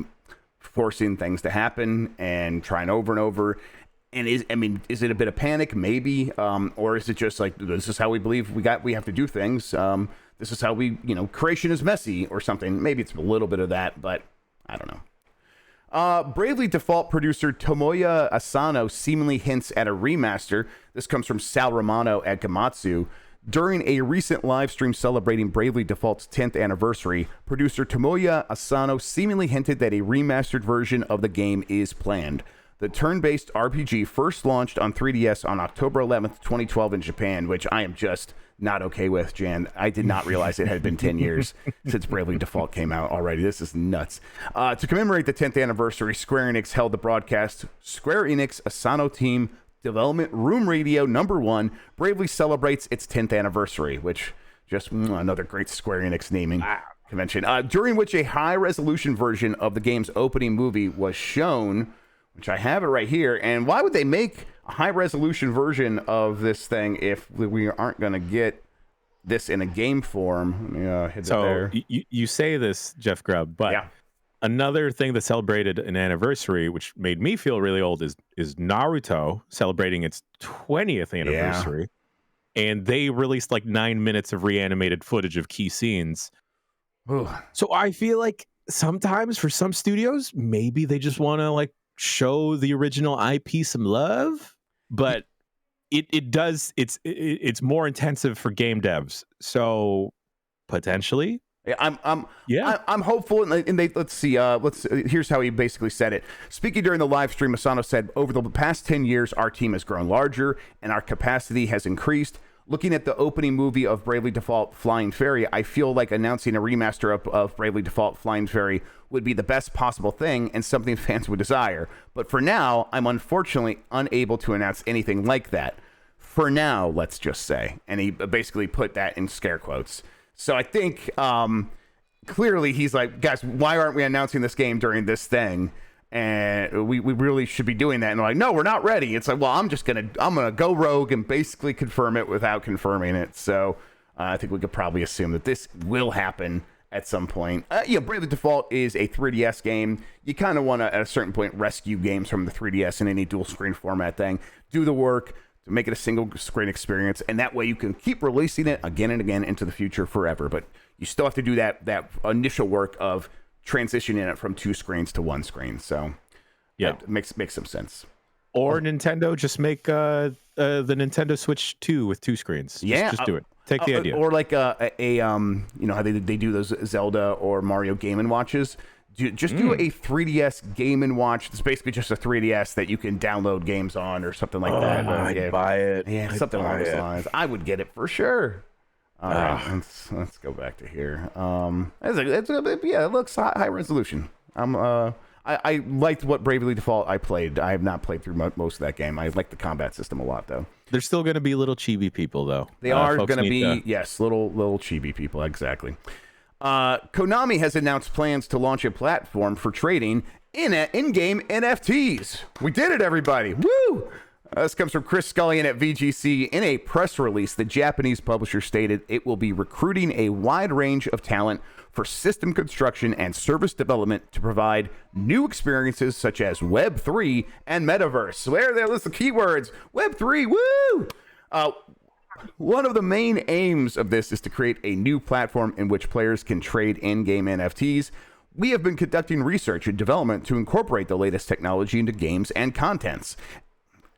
S1: forcing things to happen and trying over and over. And is it a bit of panic? Maybe. Or is it just like, this is how we believe we have to do things. This is how we, creation is messy or something. Maybe it's a little bit of that, but I don't know. Bravely Default producer Tomoya Asano seemingly hints at a remaster. This comes from Sal Romano at Gamatsu. During a recent live stream celebrating Bravely Default's 10th anniversary, producer Tomoya Asano seemingly hinted that a remastered version of the game is planned. The turn-based RPG first launched on 3DS on October 11th, 2012 in Japan, which I am just not okay with, Jan. I did not realize it had been 10 years since Bravely Default came out already. This is nuts. To commemorate the 10th anniversary, Square Enix held the broadcast Square Enix Asano Team Development Room Radio #1 bravely celebrates its 10th anniversary, which just another great Square Enix naming convention, during which a high-resolution version of the game's opening movie was shown, which I have it right here. And why would they make a high-resolution version of this thing if we aren't going to get this in a game form? Let me hit it there.
S2: You say this, Jeff Grubb, but another thing that celebrated an anniversary, which made me feel really old, is Naruto celebrating its 20th anniversary. Yeah. And they released like 9 minutes of reanimated footage of key scenes.
S1: Ooh. So
S2: I feel like sometimes for some studios, maybe they just want to like show the original IP some love, but it's more intensive for game devs. So potentially, I'm hopeful, and let's see. Here's how he basically said it. Speaking during the live stream, Asano said, "Over the past 10 years, our team has grown larger and our capacity has increased. Looking at the opening movie of Bravely Default Flying Fairy, I feel like announcing a remaster of Bravely Default Flying Fairy would be the best possible thing and something fans would desire. But for now, I'm unfortunately unable to announce anything like that. For now, let's just say." And he basically put that in scare quotes. So I think clearly he's like, guys, why aren't we announcing this game during this thing? And we really should be doing that. And they're like, no, we're not ready. It's like, well, I'm gonna go rogue and basically confirm it without confirming it. So I think we could probably assume that this will happen at some point. Bravely Default is a 3DS game. You kind of want to, at a certain point, rescue games from the 3DS in any dual screen format thing. Do the work to make it a single screen experience, and that way you can keep releasing it again and again into the future forever. But you still have to do that initial work of transitioning it from 2 screens to 1 screen. So it makes some sense. Or Nintendo just make the Nintendo Switch 2 with 2 screens. Just do it. Take the idea.
S1: Or like how they do those Zelda or Mario Game & Watches. Do a 3DS Game & Watch. It's basically just a 3DS that you can download games on or something like that.
S2: I'd buy it.
S1: Yeah, something along those lines. I would get it for sure. All right, let's go back to here. It looks high resolution. I liked what Bravely Default I played. I have not played through most of that game. I like the combat system a lot, though.
S2: There's still going to be little chibi people, though.
S1: They are going to be, little chibi people, exactly. Konami has announced plans to launch a platform for trading in-game NFTs. We did it, everybody. Woo! This comes from Chris Scullion at VGC. In a press release, the Japanese publisher stated it will be recruiting a wide range of talent for system construction and service development to provide new experiences such as Web3 and Metaverse. There's the keywords. Web3, woo! One of the main aims of this is to create a new platform in which players can trade in-game NFTs. We have been conducting research and development to incorporate the latest technology into games and contents,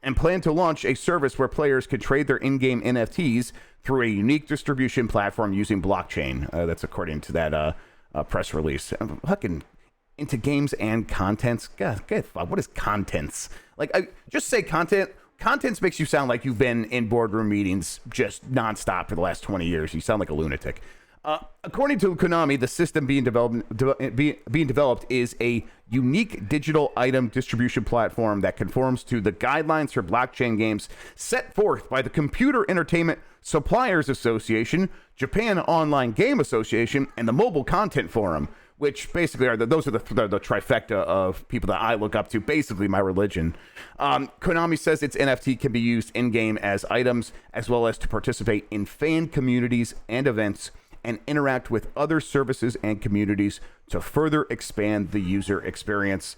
S1: and plan to launch a service where players can trade their in-game NFTs through a unique distribution platform using blockchain. That's according to that press release. Fucking into games and contents. God, what is contents? Like, just say content. Contents makes you sound like you've been in boardroom meetings just nonstop for the last 20 years. You sound like a lunatic. According to Konami, the system being developed is a unique digital item distribution platform that conforms to the guidelines for blockchain games set forth by the Computer Entertainment Suppliers Association, Japan Online Game Association, and the Mobile Content Forum, which basically are the trifecta of people that I look up to, basically my religion. Konami says its NFT can be used in-game as items, as well as to participate in fan communities and events, and interact with other services and communities to further expand the user experience.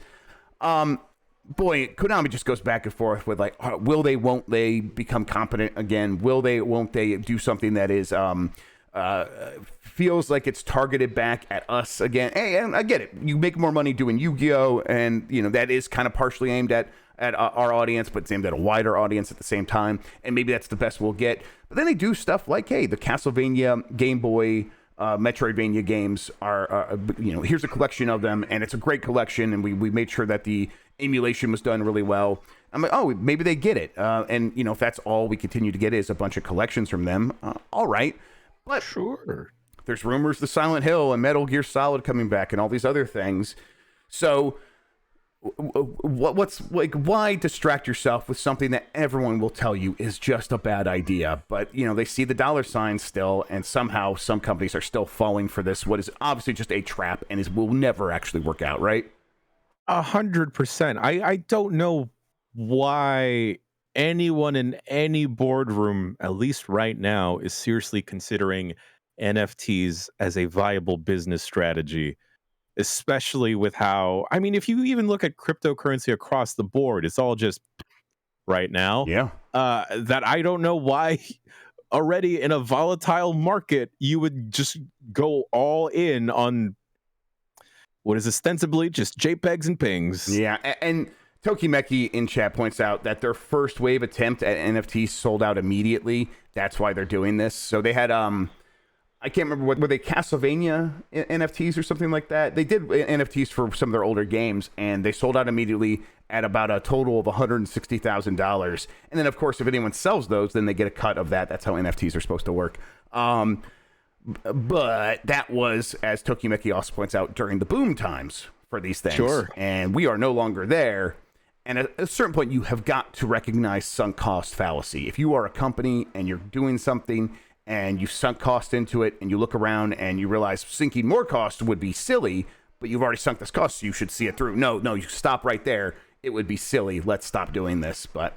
S1: Boy, Konami just goes back and forth with like, will they, won't they become competent again? Will they, won't they do something that is feels like it's targeted back at us again? Hey, and I get it. You make more money doing Yu-Gi-Oh! And, you know, that is kind of partially aimed at our audience, but it's aimed at a wider audience at the same time. And maybe that's the best we'll get. But then they do stuff like, hey, the Castlevania, Game Boy, Metroidvania games are, you know, here's a collection of them, and it's a great collection, and we made sure that the emulation was done really well. I'm like, oh, maybe they get it. And, you know, if that's all we continue to get is a bunch of collections from them, all right. But
S2: sure,
S1: there's rumors the Silent Hill and Metal Gear Solid coming back and all these other things. So what's like, why distract yourself with something that everyone will tell you is just a bad idea? But, you know, they see the dollar signs still, and somehow some companies are still falling for this, what is obviously just a trap and will never actually work out, right?
S2: 100%. I don't know why anyone in any boardroom, at least right now, is seriously considering NFTs as a viable business strategy, especially with how, I mean, if you even look at cryptocurrency across the board, it's all just right now.
S1: Yeah.
S2: That I don't know why already in a volatile market, you would just go all in on what is ostensibly just JPEGs and pings.
S1: Yeah. And Tokimeki in chat points out that their first wave attempt at NFTs sold out immediately. That's why they're doing this. So they had, I can't remember, were they Castlevania NFTs or something like that? They did NFTs for some of their older games, and they sold out immediately at about a total of $160,000. And then, of course, if anyone sells those, then they get a cut of that. That's how NFTs are supposed to work. But that was, as Tokimeki also points out, during the boom times for these things.
S2: Sure.
S1: And we are no longer there. And at a certain point, you have got to recognize sunk cost fallacy. If you are a company and you're doing something and you've sunk cost into it, and you look around and you realize sinking more cost would be silly, but you've already sunk this cost, so you should see it through. No, you stop right there. It would be silly. Let's stop doing this. But,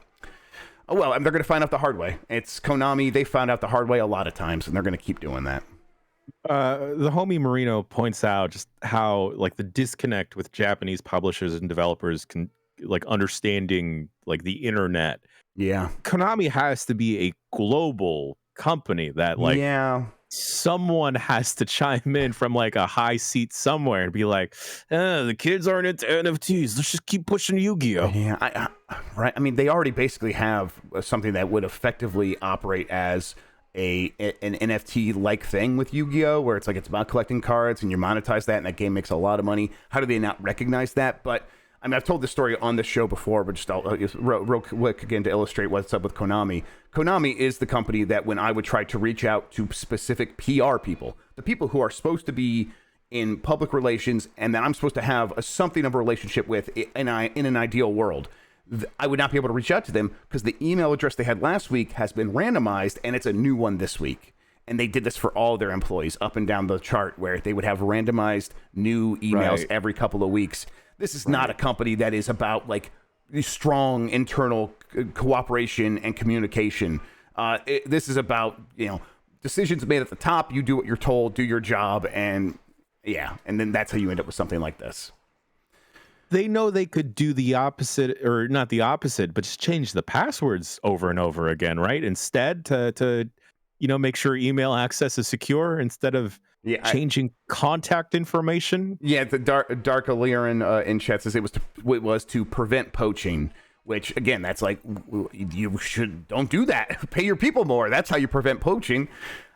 S1: oh well, they're going to find out the hard way. It's Konami. They found out the hard way a lot of times, and they're going to keep doing that.
S2: The homie Marino points out just how, like, the disconnect with Japanese publishers and developers can, like, understanding, like, the internet.
S1: Yeah.
S2: Konami has to be a global company that, like, someone has to chime in from, like, a high seat somewhere and be like, the kids aren't into NFTs, let's just keep pushing Yu-Gi-Oh.
S1: Yeah, right. I mean, they already basically have something that would effectively operate as an NFT like thing with Yu-Gi-Oh, where it's like it's about collecting cards and you monetize that and that game makes a lot of money. How do they not recognize that? But I mean, I've told this story on the show before, but just real quick again to illustrate what's up with Konami. Konami is the company that when I would try to reach out to specific PR people, the people who are supposed to be in public relations and that I'm supposed to have something of a relationship with in an ideal world, I would not be able to reach out to them because the email address they had last week has been randomized and it's a new one this week. And they did this for all their employees up and down the chart where they would have randomized new emails every couple of weeks. This is not a company that is about, like, strong internal cooperation and communication. This is about, decisions made at the top. You do what you're told, do your job, and then that's how you end up with something like this.
S2: They know they could do the opposite, or not the opposite, but just change the passwords over and over again, right? Instead, to make sure email access is secure instead of changing contact information.
S1: Yeah, the Dark Illyrian in chat says it was to prevent poaching, which again, that's like, you don't do that. Pay your people more. That's how you prevent poaching.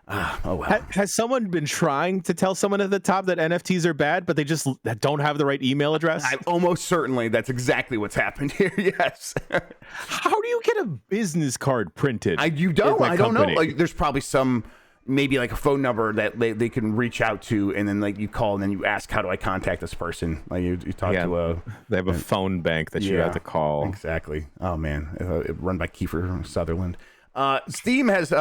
S1: Oh well.
S2: Has someone been trying to tell someone at the top that NFTs are bad, but they just don't have the right email address?
S1: Almost certainly that's exactly what's happened here. Yes.
S2: How do you get a business card printed?
S1: I don't know. Like, there's probably maybe like a phone number that they can reach out to, and then like you call and then you ask, how do I contact this person? Like you talk to
S2: they have a phone bank that you have to call.
S1: Exactly. Oh man, run by Kiefer Sutherland. Steam has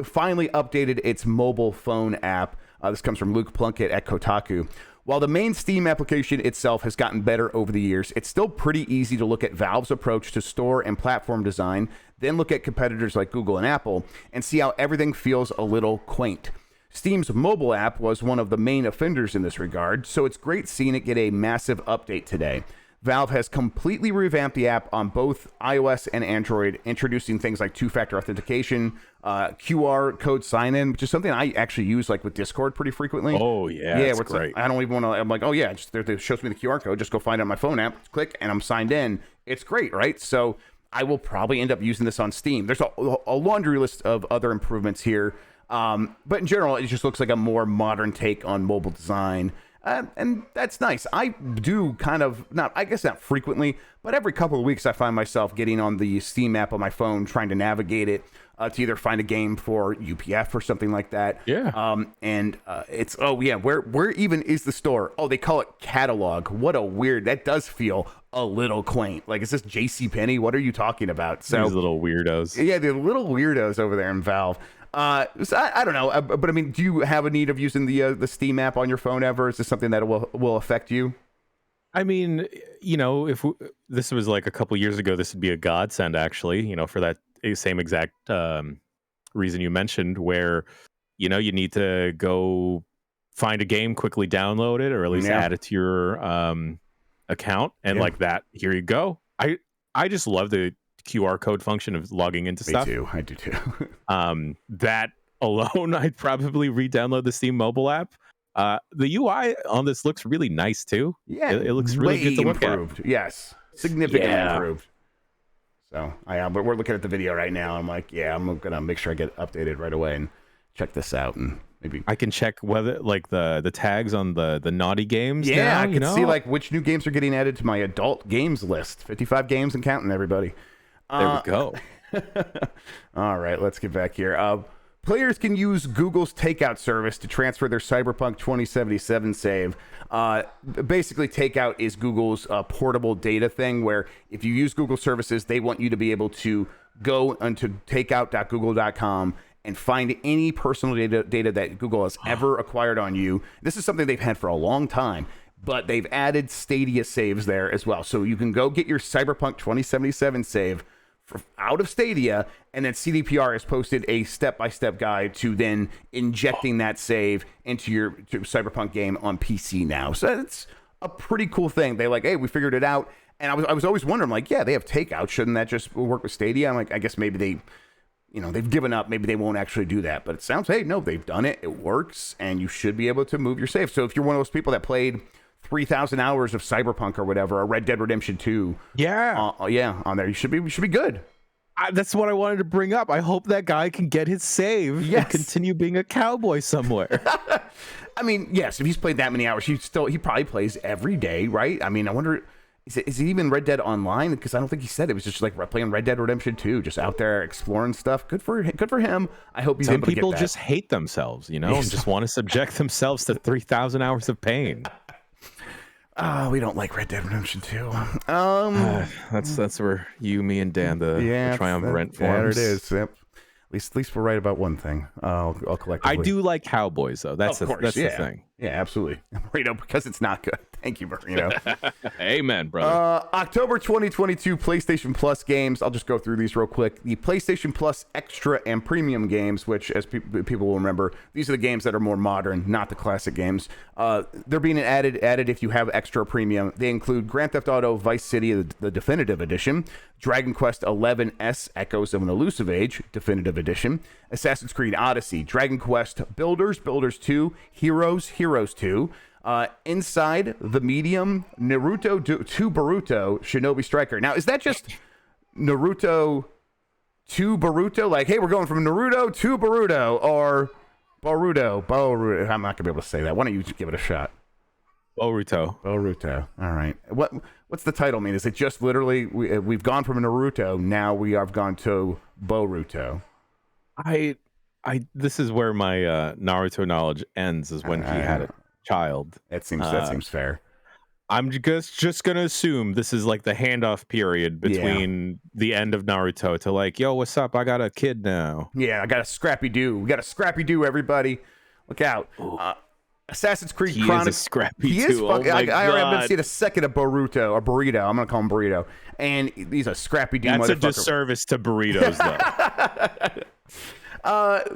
S1: finally updated its mobile phone app. This comes from Luke Plunkett at Kotaku. While the main Steam application itself has gotten better over the years, it's still pretty easy to look at Valve's approach to store and platform design, then look at competitors like Google and Apple, and see how everything feels a little quaint. Steam's mobile app was one of the main offenders in this regard, so it's great seeing it get a massive update today. Valve has completely revamped the app on both iOS and Android, introducing things like two-factor authentication, QR code sign-in, which is something I actually use like with Discord pretty frequently.
S2: Oh, yeah,
S1: it's
S2: great.
S1: Like, I don't even want to, I'm like, oh yeah, it shows me the QR code, just go find it on my phone app, click, and I'm signed in. It's great, right? So I will probably end up using this on Steam. There's a laundry list of other improvements here, but in general, it just looks like a more modern take on mobile design. And that's nice. I do kind of, not frequently, but every couple of weeks I find myself getting on the Steam app on my phone, trying to navigate it to either find a game for UPF or something like that.
S2: Yeah.
S1: It's, where even is the store? Oh, they call it catalog. What a weird, that does feel a little quaint. Like, is this JCPenney? What are you talking about? So
S2: these little weirdos.
S1: Yeah, the little weirdos over there in Valve. So I don't know, but I mean, do you have a need of using the Steam app on your phone ever? Is this something that will affect you?
S2: I mean, if this was like a couple years ago, this would be a godsend, actually, for that same exact reason you mentioned, where, you need to go find a game, quickly download it, or at least add it to your account. And like that, here you go. I just love the QR code function of logging into stuff.
S1: Me too. I do too.
S2: That alone, I'd probably re-download the Steam mobile app. The UI on this looks really nice too.
S1: Yeah,
S2: it looks really good to look
S1: improved. At. Yes, significantly improved. So but we're looking at the video right now. I'm like, I'm gonna make sure I get updated right away and check this out, and maybe
S2: I can check whether like the tags on the naughty games.
S1: Yeah,
S2: now,
S1: I can see like which new games are getting added to my adult games list. 55 games and counting, everybody.
S2: There we go.
S1: All right, let's get back here. Players can use Google's Takeout service to transfer their Cyberpunk 2077 save. Basically, Takeout is Google's portable data thing, where if you use Google services, they want you to be able to go onto takeout.google.com and find any personal data that Google has ever acquired on you. This is something they've had for a long time, but they've added Stadia saves there as well. So you can go get your Cyberpunk 2077 save out of Stadia, and then CDPR has posted a step-by-step guide to then injecting that save into your Cyberpunk game on PC now. So it's a pretty cool thing. They like, hey, we figured it out. And I was always wondering, like, they have Takeout. Shouldn't that just work with Stadia? I'm like, I guess maybe they've given up. Maybe they won't actually do that. But it sounds, hey, no, they've done it. It works, and you should be able to move your save. So if you're one of those people that played 3,000 hours of Cyberpunk or whatever, or Red Dead Redemption 2. On there. You should be good.
S2: That's what I wanted to bring up. I hope that guy can get his save and continue being a cowboy somewhere.
S1: I mean, yes, if he's played that many hours, he probably plays every day, right? I mean, I wonder, is it even Red Dead Online? Because I don't think he said it was just like playing Red Dead Redemption 2, just out there exploring stuff. Good for him. I hope he's able to get that.
S2: Some people just hate themselves, and just want to subject themselves to 3,000 hours of pain.
S1: Oh, we don't like Red Dead Redemption 2.
S2: That's where you, me, and Dan, the triumvirate forms.
S1: There it is. Yep. At least we're right about one thing. I'll collectively.
S2: I do like cowboys, though. That's the thing.
S1: Yeah, absolutely. Right, because it's not good. Thank you, Marino.
S2: Amen, brother.
S1: October 2022 PlayStation Plus games. I'll just go through these real quick. The PlayStation Plus Extra and Premium games, which, as people will remember, these are the games that are more modern, not the classic games. They're being added if you have Extra or Premium. They include Grand Theft Auto Vice City, the Definitive Edition, Dragon Quest XI S Echoes of an Elusive Age, Definitive Edition, Assassin's Creed Odyssey, Dragon Quest Builders 2, Heroes 2, Inside the Medium, Naruto 2 Boruto, Shinobi Striker. Now, is that just Naruto to Boruto? Like, hey, we're going from Naruto to Boruto, or Boruto. I'm not gonna be able to say that. Why don't you give it a shot?
S2: Boruto.
S1: All right. What's the title mean? Is it just literally we've gone from Naruto, now we have gone to Boruto?
S2: This is where my Naruto knowledge ends, is when he had a child.
S1: That seems fair.
S2: I'm just gonna assume this is like the handoff period between the end of Naruto to like, yo, what's up? I got a kid now.
S1: Yeah, I got a Scrappy Doo. We got a Scrappy Doo, everybody. Look out. Assassin's Creed Chronicles.
S2: He is fucking.
S1: I haven't seen a second of Boruto or Burrito. I'm gonna call him Burrito. And he's a Scrappy Doo motherfucker.
S2: That's a disservice to burritos,
S1: though.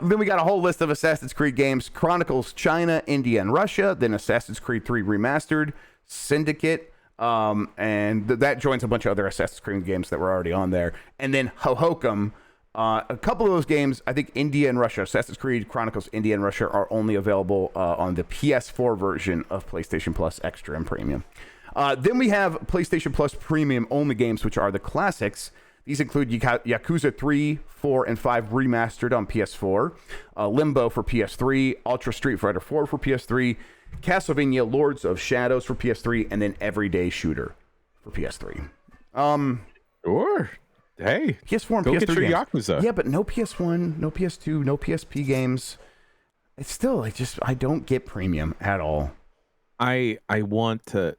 S1: Then we got a whole list of Assassin's Creed games: Chronicles China, India, and Russia. Then Assassin's Creed 3 Remastered, Syndicate, and that joins a bunch of other Assassin's Creed games that were already on there. And then Hohokum. A couple of those games, I think India and Russia, Assassin's Creed Chronicles India and Russia, are only available on the PS4 version of PlayStation Plus Extra and Premium. Then we have PlayStation Plus Premium only games, which are the classics. These include Yakuza 3, 4, and 5 remastered on PS4, Limbo for PS3, Ultra Street Fighter 4 for PS3, Castlevania Lords of Shadows for PS3, and then Everyday Shooter for PS3.
S2: Sure. Hey,
S1: PS4 and
S2: go
S1: PS3
S2: get your
S1: games.
S2: Yakuza.
S1: Yeah, but no PS1, no PS2, no PSP games. It's still I don't get premium at all.
S2: I want to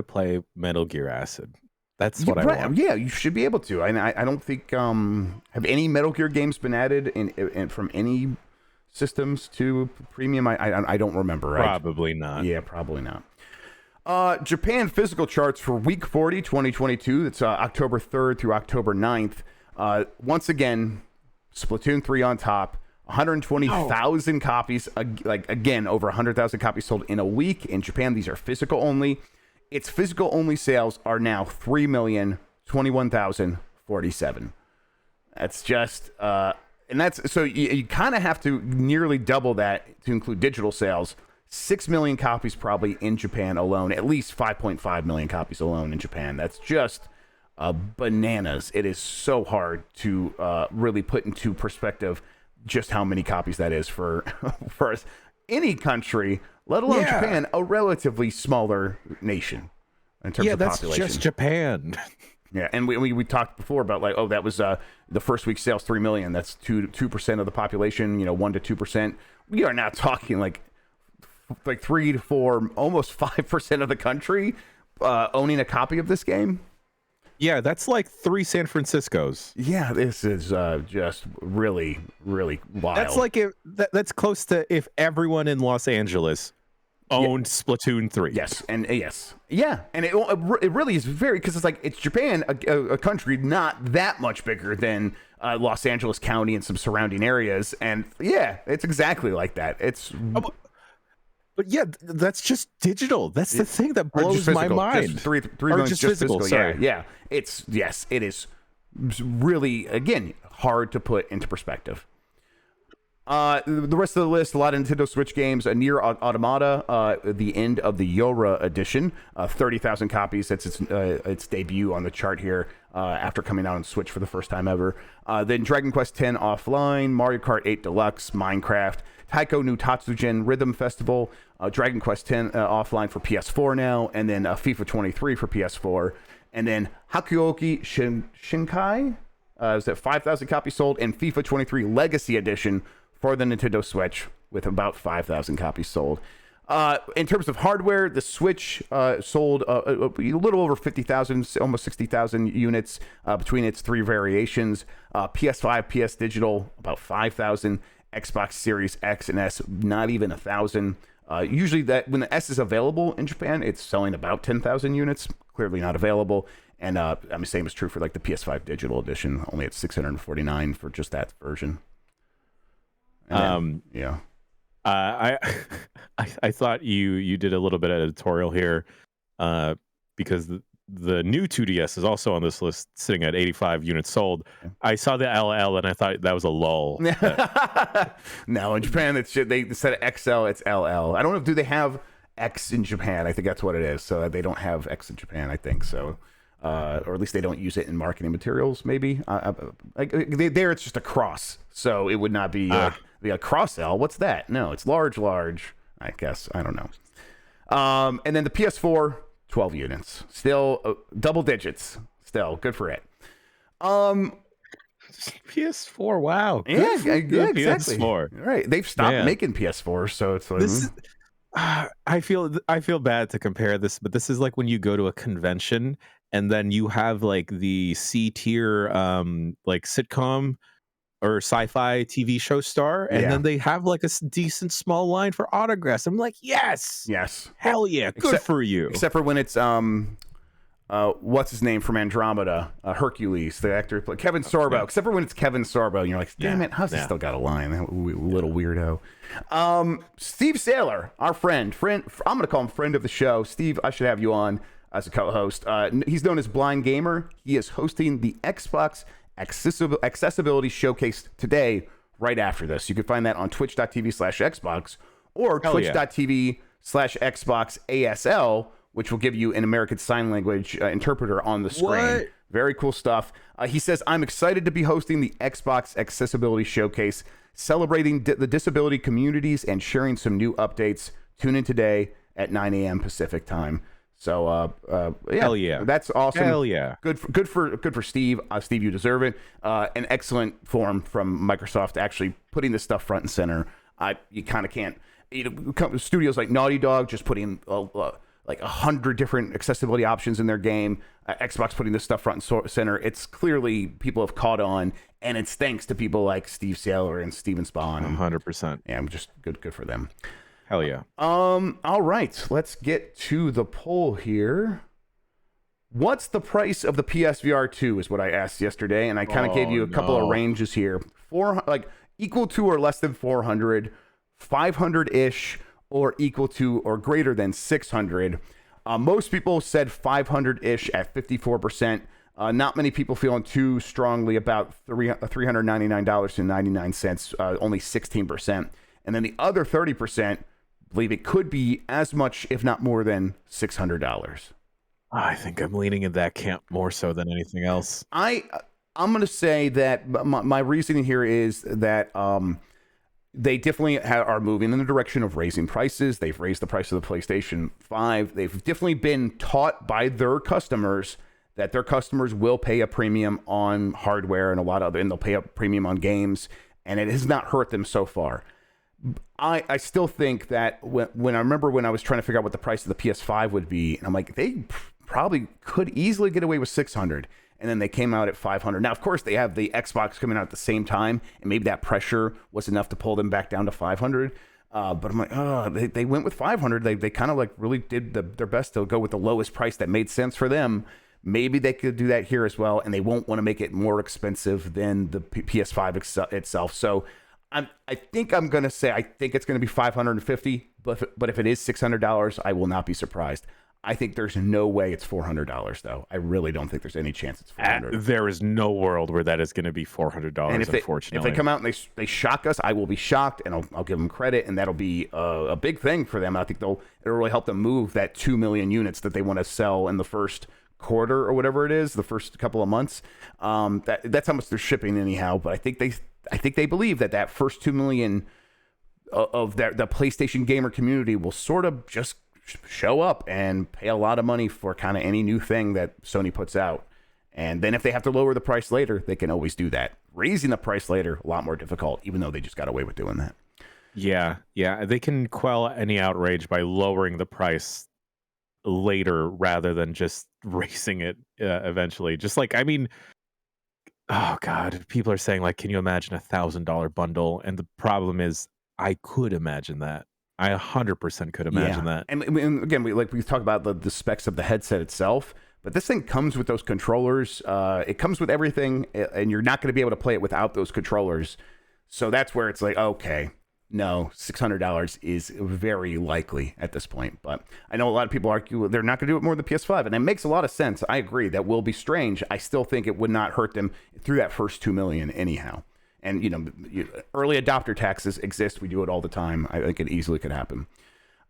S2: play Metal Gear Acid. That's what I want.
S1: Yeah, you should be able to. I don't think have any Metal Gear games been added in from any systems to premium. I don't remember.
S2: Probably not.
S1: Yeah, probably not. Japan physical charts for week 40 2022. That's October 3rd through October 9th. Once again, Splatoon 3 on top. 120,000 copies, again, over 100,000 copies sold in a week in Japan. These are physical only. Its physical only sales are now 3,021,047. That's just, and that's, so you kind of have to nearly double that to include digital sales. 6 million copies probably in Japan alone, at least 5.5 million copies alone in Japan. That's just bananas. It is so hard to really put into perspective just how many copies that is for any country, let alone Japan, a relatively smaller nation in terms of population.
S2: That's just Japan.
S1: Yeah, and we talked before about like, that was the first week sales 3 million. That's 2% of the population. 1 to 2%. We are now talking like 3 to 4, almost 5% of the country owning a copy of this game.
S2: Yeah, that's like 3 San Franciscos.
S1: Yeah, this is just really, really wild.
S2: That's like that's close to if everyone in Los Angeles owned Splatoon 3.
S1: Yes, and yeah, and it really is because it's Japan, a country not that much bigger than Los Angeles County and some surrounding areas, and yeah, it's exactly like that. It's.
S2: But yeah, that's just digital. That's the thing that blows my mind.
S1: Just 3 million just physical.
S2: Sorry.
S1: Yeah. It is really, again, hard to put into perspective. The rest of the list, a lot of Nintendo Switch games. Nier Automata, the end of the Yora edition, 30,000 copies. That's its debut on the chart here after coming out on Switch for the first time ever. Then Dragon Quest X Offline, Mario Kart 8 Deluxe, Minecraft, Taiko no Tatsujin Rhythm Festival, Dragon Quest X Offline for PS4 now, and then FIFA 23 for PS4. And then Hakuoki Shinkai, is that 5,000 copies sold, and FIFA 23 Legacy Edition for the Nintendo Switch with about 5,000 copies sold. In terms of hardware, the Switch sold a little over 50,000, almost 60,000 units between its 3 variations. PS5, PS Digital, about 5,000. Xbox Series X and S, not even 1,000. Usually that when the S is available in Japan, it's selling about 10,000 units. Clearly not available. And I'm the same is true for like the PS5 digital edition, only at 649 for just that version. And yeah.
S2: I I thought you did a little bit of editorial here, because the new 2DS is also on this list, sitting at 85 units sold.
S1: Yeah.
S2: I saw the LL and I thought that was a lull.
S1: No, in Japan they instead of XL, it's LL. I don't know. Do they have X in Japan? I think that's what it is. So they don't have X in Japan. I think so, or at least they don't use it in marketing materials. Maybe there it's just a cross, so it would not be a cross L. What's that? No, it's large. I guess I don't know. And then the PS4. 12 units. Still double digits. Still good for it.
S2: PS4, wow.
S1: Yeah, exactly.
S2: PS4.
S1: Right. They've stopped making PS4, so it's like
S2: I feel bad to compare this, but this is like when you go to a convention and then you have like the C tier like sitcom or sci-fi TV show star, and then they have like a decent small line for autographs. I'm like, yes, hell yeah, good for you.
S1: Except for when it's what's his name from Andromeda, Hercules, the actor who played Kevin Sorbo. Yeah. Except for when it's Kevin Sorbo, and you're like, damn it, how's he still got a line? That little weirdo. Steve Saylor, our friend. I'm gonna call him friend of the show. Steve, I should have you on as a co-host. He's known as Blind Gamer. He is hosting the Xbox Accessibility Showcase today, right after this. You can find that on twitch.tv/Xbox or twitch.tv/XboxASL, which will give you an American Sign Language interpreter on the screen. What? Very cool stuff. He says, I'm excited to be hosting the Xbox Accessibility Showcase, celebrating the disability communities and sharing some new updates. Tune in today at 9 a.m. Pacific time. So
S2: hell yeah,
S1: that's awesome.
S2: Hell yeah,
S1: good for Steve. Steve, you deserve it. An excellent form from Microsoft actually putting this stuff front and center. You kind of can't. Studios like Naughty Dog just putting like 100 different accessibility options in their game. Xbox putting this stuff front and center. It's clearly people have caught on, and it's thanks to people like Steve Saylor and Steven Spawn.
S2: 100%.
S1: Yeah, I'm just good for them.
S2: Hell yeah.
S1: All right, let's get to the poll here. What's the price of the PSVR 2 is what I asked yesterday, and I kind of gave you a couple of ranges here. Equal to or less than 400, 500-ish, or equal to or greater than 600. Most people said 500-ish at 54%. Not many people feeling too strongly about $399.99, only 16%. And then the other 30% believe it could be as much, if not more than $600.
S2: I think I'm leaning in that camp more so than anything else.
S1: I'm going to say that my reasoning here is that they definitely are moving in the direction of raising prices. They've raised the price of the PlayStation 5. They've definitely been taught by their customers that their customers will pay a premium on hardware and and they'll pay a premium on games, and it has not hurt them so far. I still think that when I remember when I was trying to figure out what the price of the PS5 would be, and I'm like, they probably could easily get away with 600, and then they came out at 500. Now, of course, they have the Xbox coming out at the same time, and maybe that pressure was enough to pull them back down to 500. But I'm like, they went with 500. They kind of like really did their best to go with the lowest price that made sense for them. Maybe they could do that here as well, and they won't want to make it more expensive than the PS5 itself. So I think I'm going to say I think it's going to be $550, but if it is $600, I will not be surprised. I think there's no way it's $400 though. I really don't think there's any chance it's $400.
S2: There is no world where that is going to be $400. And unfortunately,
S1: if they come out and they shock us, I will be shocked, and I'll give them credit, and that'll be a big thing for them. I think it'll really help them move that 2 million units that they want to sell in the first quarter or whatever it is, the first couple of months. That's how much they're shipping anyhow. But I think they believe that first 2 million of the PlayStation gamer community will sort of just show up and pay a lot of money for kind of any new thing that Sony puts out. And then if they have to lower the price later, they can always do that. Raising the price later, a lot more difficult, even though they just got away with doing that.
S2: Yeah. They can quell any outrage by lowering the price later rather than just raising it eventually. Just like, I mean, oh God, people are saying like, can you imagine $1,000 bundle? And the problem is, I could imagine that. I 100% could imagine that.
S1: And again, we talk about the specs of the headset itself, but this thing comes with those controllers. It comes with everything, and you're not going to be able to play it without those controllers. So that's where it's like, okay, no, $600 is very likely at this point. But I know a lot of people argue they're not going to do it more than PS5, and it makes a lot of sense. I agree. That will be strange. I still think it would not hurt them through that first 2 million anyhow. And, early adopter taxes exist. We do it all the time. I think it easily could happen.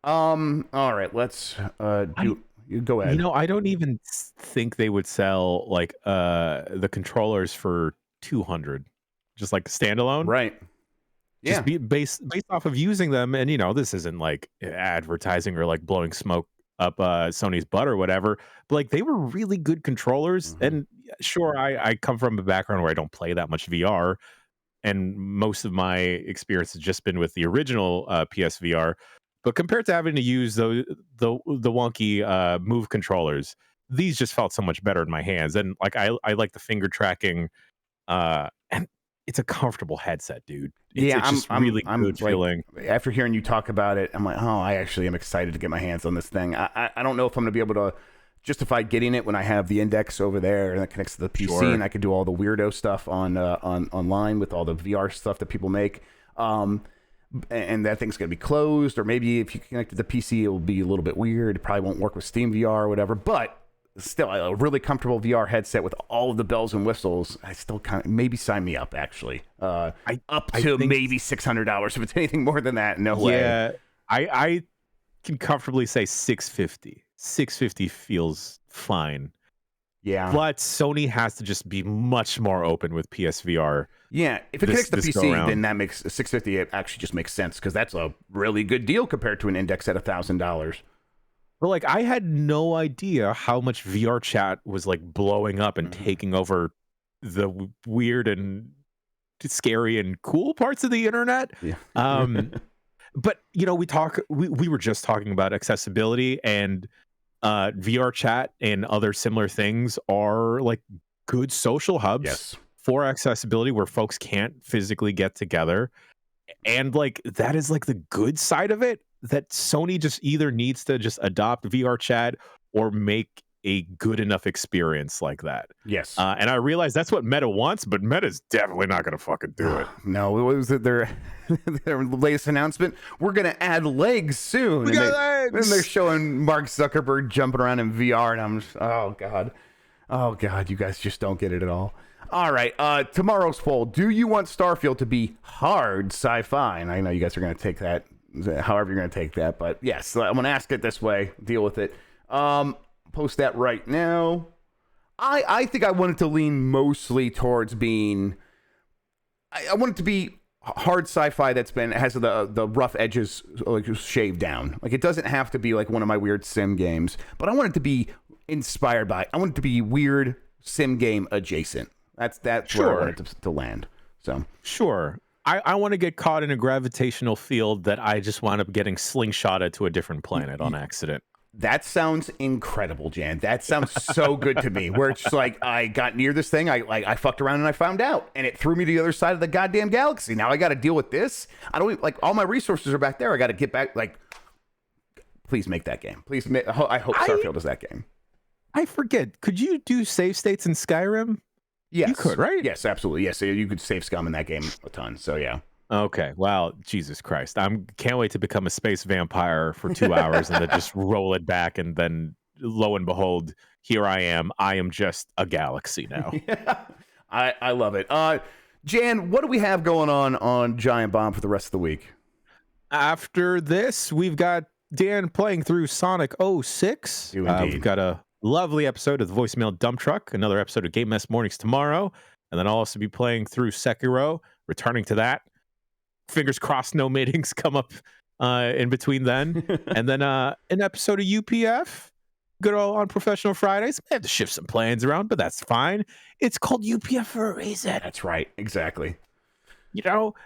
S1: All right, let's you go ahead.
S2: I don't even think they would sell like the controllers for 200, just like standalone.
S1: Right.
S2: Just based off of using them. And, this isn't like advertising or like blowing smoke up Sony's butt or whatever. But like they were really good controllers. Mm-hmm. And sure, I come from a background where I don't play that much VR. And most of my experience has just been with the original PSVR. But compared to having to use the wonky Move controllers, these just felt so much better in my hands. And like I like the finger tracking, and it's a comfortable headset, dude. It's just really good feeling.
S1: After hearing you talk about it, I'm like, oh, I actually am excited to get my hands on this thing. I don't know if I'm going to be able to justify getting it when I have the index over there and that connects to the PC, sure. And I can do all the weirdo stuff on online with all the VR stuff that people make. And that thing's going to be closed, or maybe if you connect to the PC, it will be a little bit weird. It probably won't work with Steam VR or whatever, but still a really comfortable VR headset with all of the bells and whistles. I still kind of maybe sign me up actually. Up to maybe $600 if it's anything more than that. No way.
S2: Yeah, I can comfortably say $650. $650 feels fine.
S1: Yeah.
S2: But Sony has to just be much more open with PSVR.
S1: Yeah, if it connects to PC, then that makes $650. It actually just makes sense because that's a really good deal compared to an index at $1,000.
S2: But like, I had no idea how much VR chat was like blowing up and taking over the weird and scary and cool parts of the internet.
S1: Yeah.
S2: But we were just talking about accessibility, and VR chat and other similar things are like good social hubs for accessibility where folks can't physically get together. And like that is like the good side of it, that Sony just either needs to just adopt VR chat or make a good enough experience like that.
S1: Yes.
S2: And I realize that's what Meta wants, but Meta's definitely not going to fucking do it.
S1: No, what was it? Their latest announcement? We're going to add legs soon.
S2: We got legs!
S1: And they're showing Mark Zuckerberg jumping around in VR, and I'm just, oh God, you guys just don't get it at all. All right, tomorrow's poll. Do you want Starfield to be hard sci-fi? And I know you guys are going to take that however you're going to take that, but yes, I'm going to ask it this way. Deal with it. Post that right now. I think I want it to lean mostly towards being. I want it to be hard sci-fi has the rough edges like shaved down. Like it doesn't have to be like one of my weird sim games, but I want it to be inspired by. I want it to be weird sim game adjacent. That's
S2: sure.
S1: Where I want it to land. So
S2: sure. I want to get caught in a gravitational field that I just wound up getting slingshotted to a different planet on accident.
S1: That sounds incredible, Jan. That sounds so good to me. Where it's just like I got near this thing, I fucked around and I found out, and it threw me to the other side of the goddamn galaxy. Now I got to deal with this. I don't like all my resources are back there. I got to get back. Like, please make that game. Please, I hope Starfield is that game.
S2: I forget. Could you do save states in Skyrim?
S1: Yes,
S2: you could, right?
S1: Yes, absolutely. Yes, you could save scum in that game a ton. So yeah.
S2: Okay, wow, Jesus Christ. Can't wait to become a space vampire for 2 hours and then just roll it back, and then lo and behold, here I am. I am just a galaxy now.
S1: Yeah, I love it. Jan, what do we have going on Giant Bomb for the rest of the week?
S2: After this, we've got Dan playing through Sonic 06. We've got a lovely episode of the Voicemail Dump Truck, another episode of Game Mess Mornings tomorrow, and then I'll also be playing through Sekiro, returning to that. Fingers crossed no meetings come up in between then. And then an episode of UPF, good old on Professional Fridays. I have to shift some plans around, but that's fine. It's called UPF for a reason.
S1: That's right. Exactly.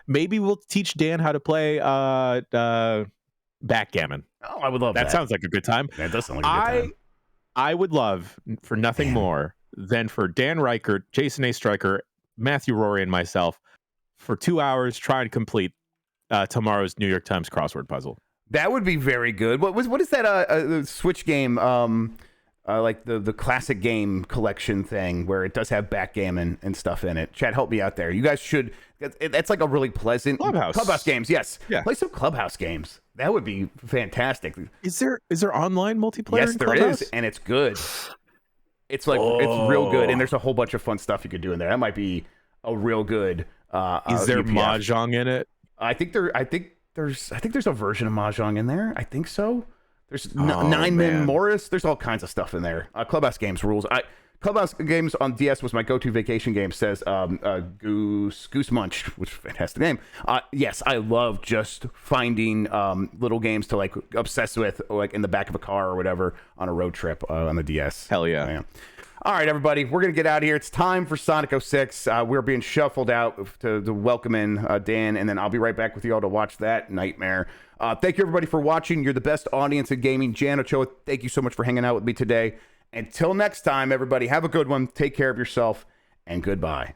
S2: Maybe we'll teach Dan how to play backgammon.
S1: Oh, I would love that.
S2: That sounds like a good time.
S1: That does sound like a good time.
S2: I would love for nothing more than for Dan Reichert, Jason A. Stryker, Matthew Rory, and myself for 2 hours try and complete tomorrow's New York Times crossword puzzle.
S1: That would be very good. What is that Switch game? Like the classic game collection thing where it does have backgammon and stuff in it. Chad, help me out there. You guys should. That's like a really pleasant Clubhouse games. Yes,
S2: yeah.
S1: Play some Clubhouse games. That would be fantastic.
S2: Is there online multiplayer?
S1: Yes,
S2: in
S1: there
S2: Clubhouse?
S1: is, and it's good. It's like it's real good, and there's a whole bunch of fun stuff you could do in there. That might be a real good.
S2: Is there mahjong in it?
S1: I think there's a version of mahjong in there. I think so. There's Nine Men Morris. There's all kinds of stuff in there. Clubhouse games rules. Clubhouse games on DS was my go-to vacation game. Says Goose Munch, which is a fantastic name. Yes, I love just finding little games to like obsess with, or like in the back of a car or whatever on a road trip on the DS.
S2: Hell yeah.
S1: All right, everybody, we're gonna get out of here. It's time for Sonic 06. We're being shuffled out to welcome in Dan, and then I'll be right back with you all to watch that nightmare. Thank you, everybody, for watching. You're the best audience in gaming. Jan Ochoa, thank you so much for hanging out with me today. Until next time, everybody, have a good one. Take care of yourself, and goodbye.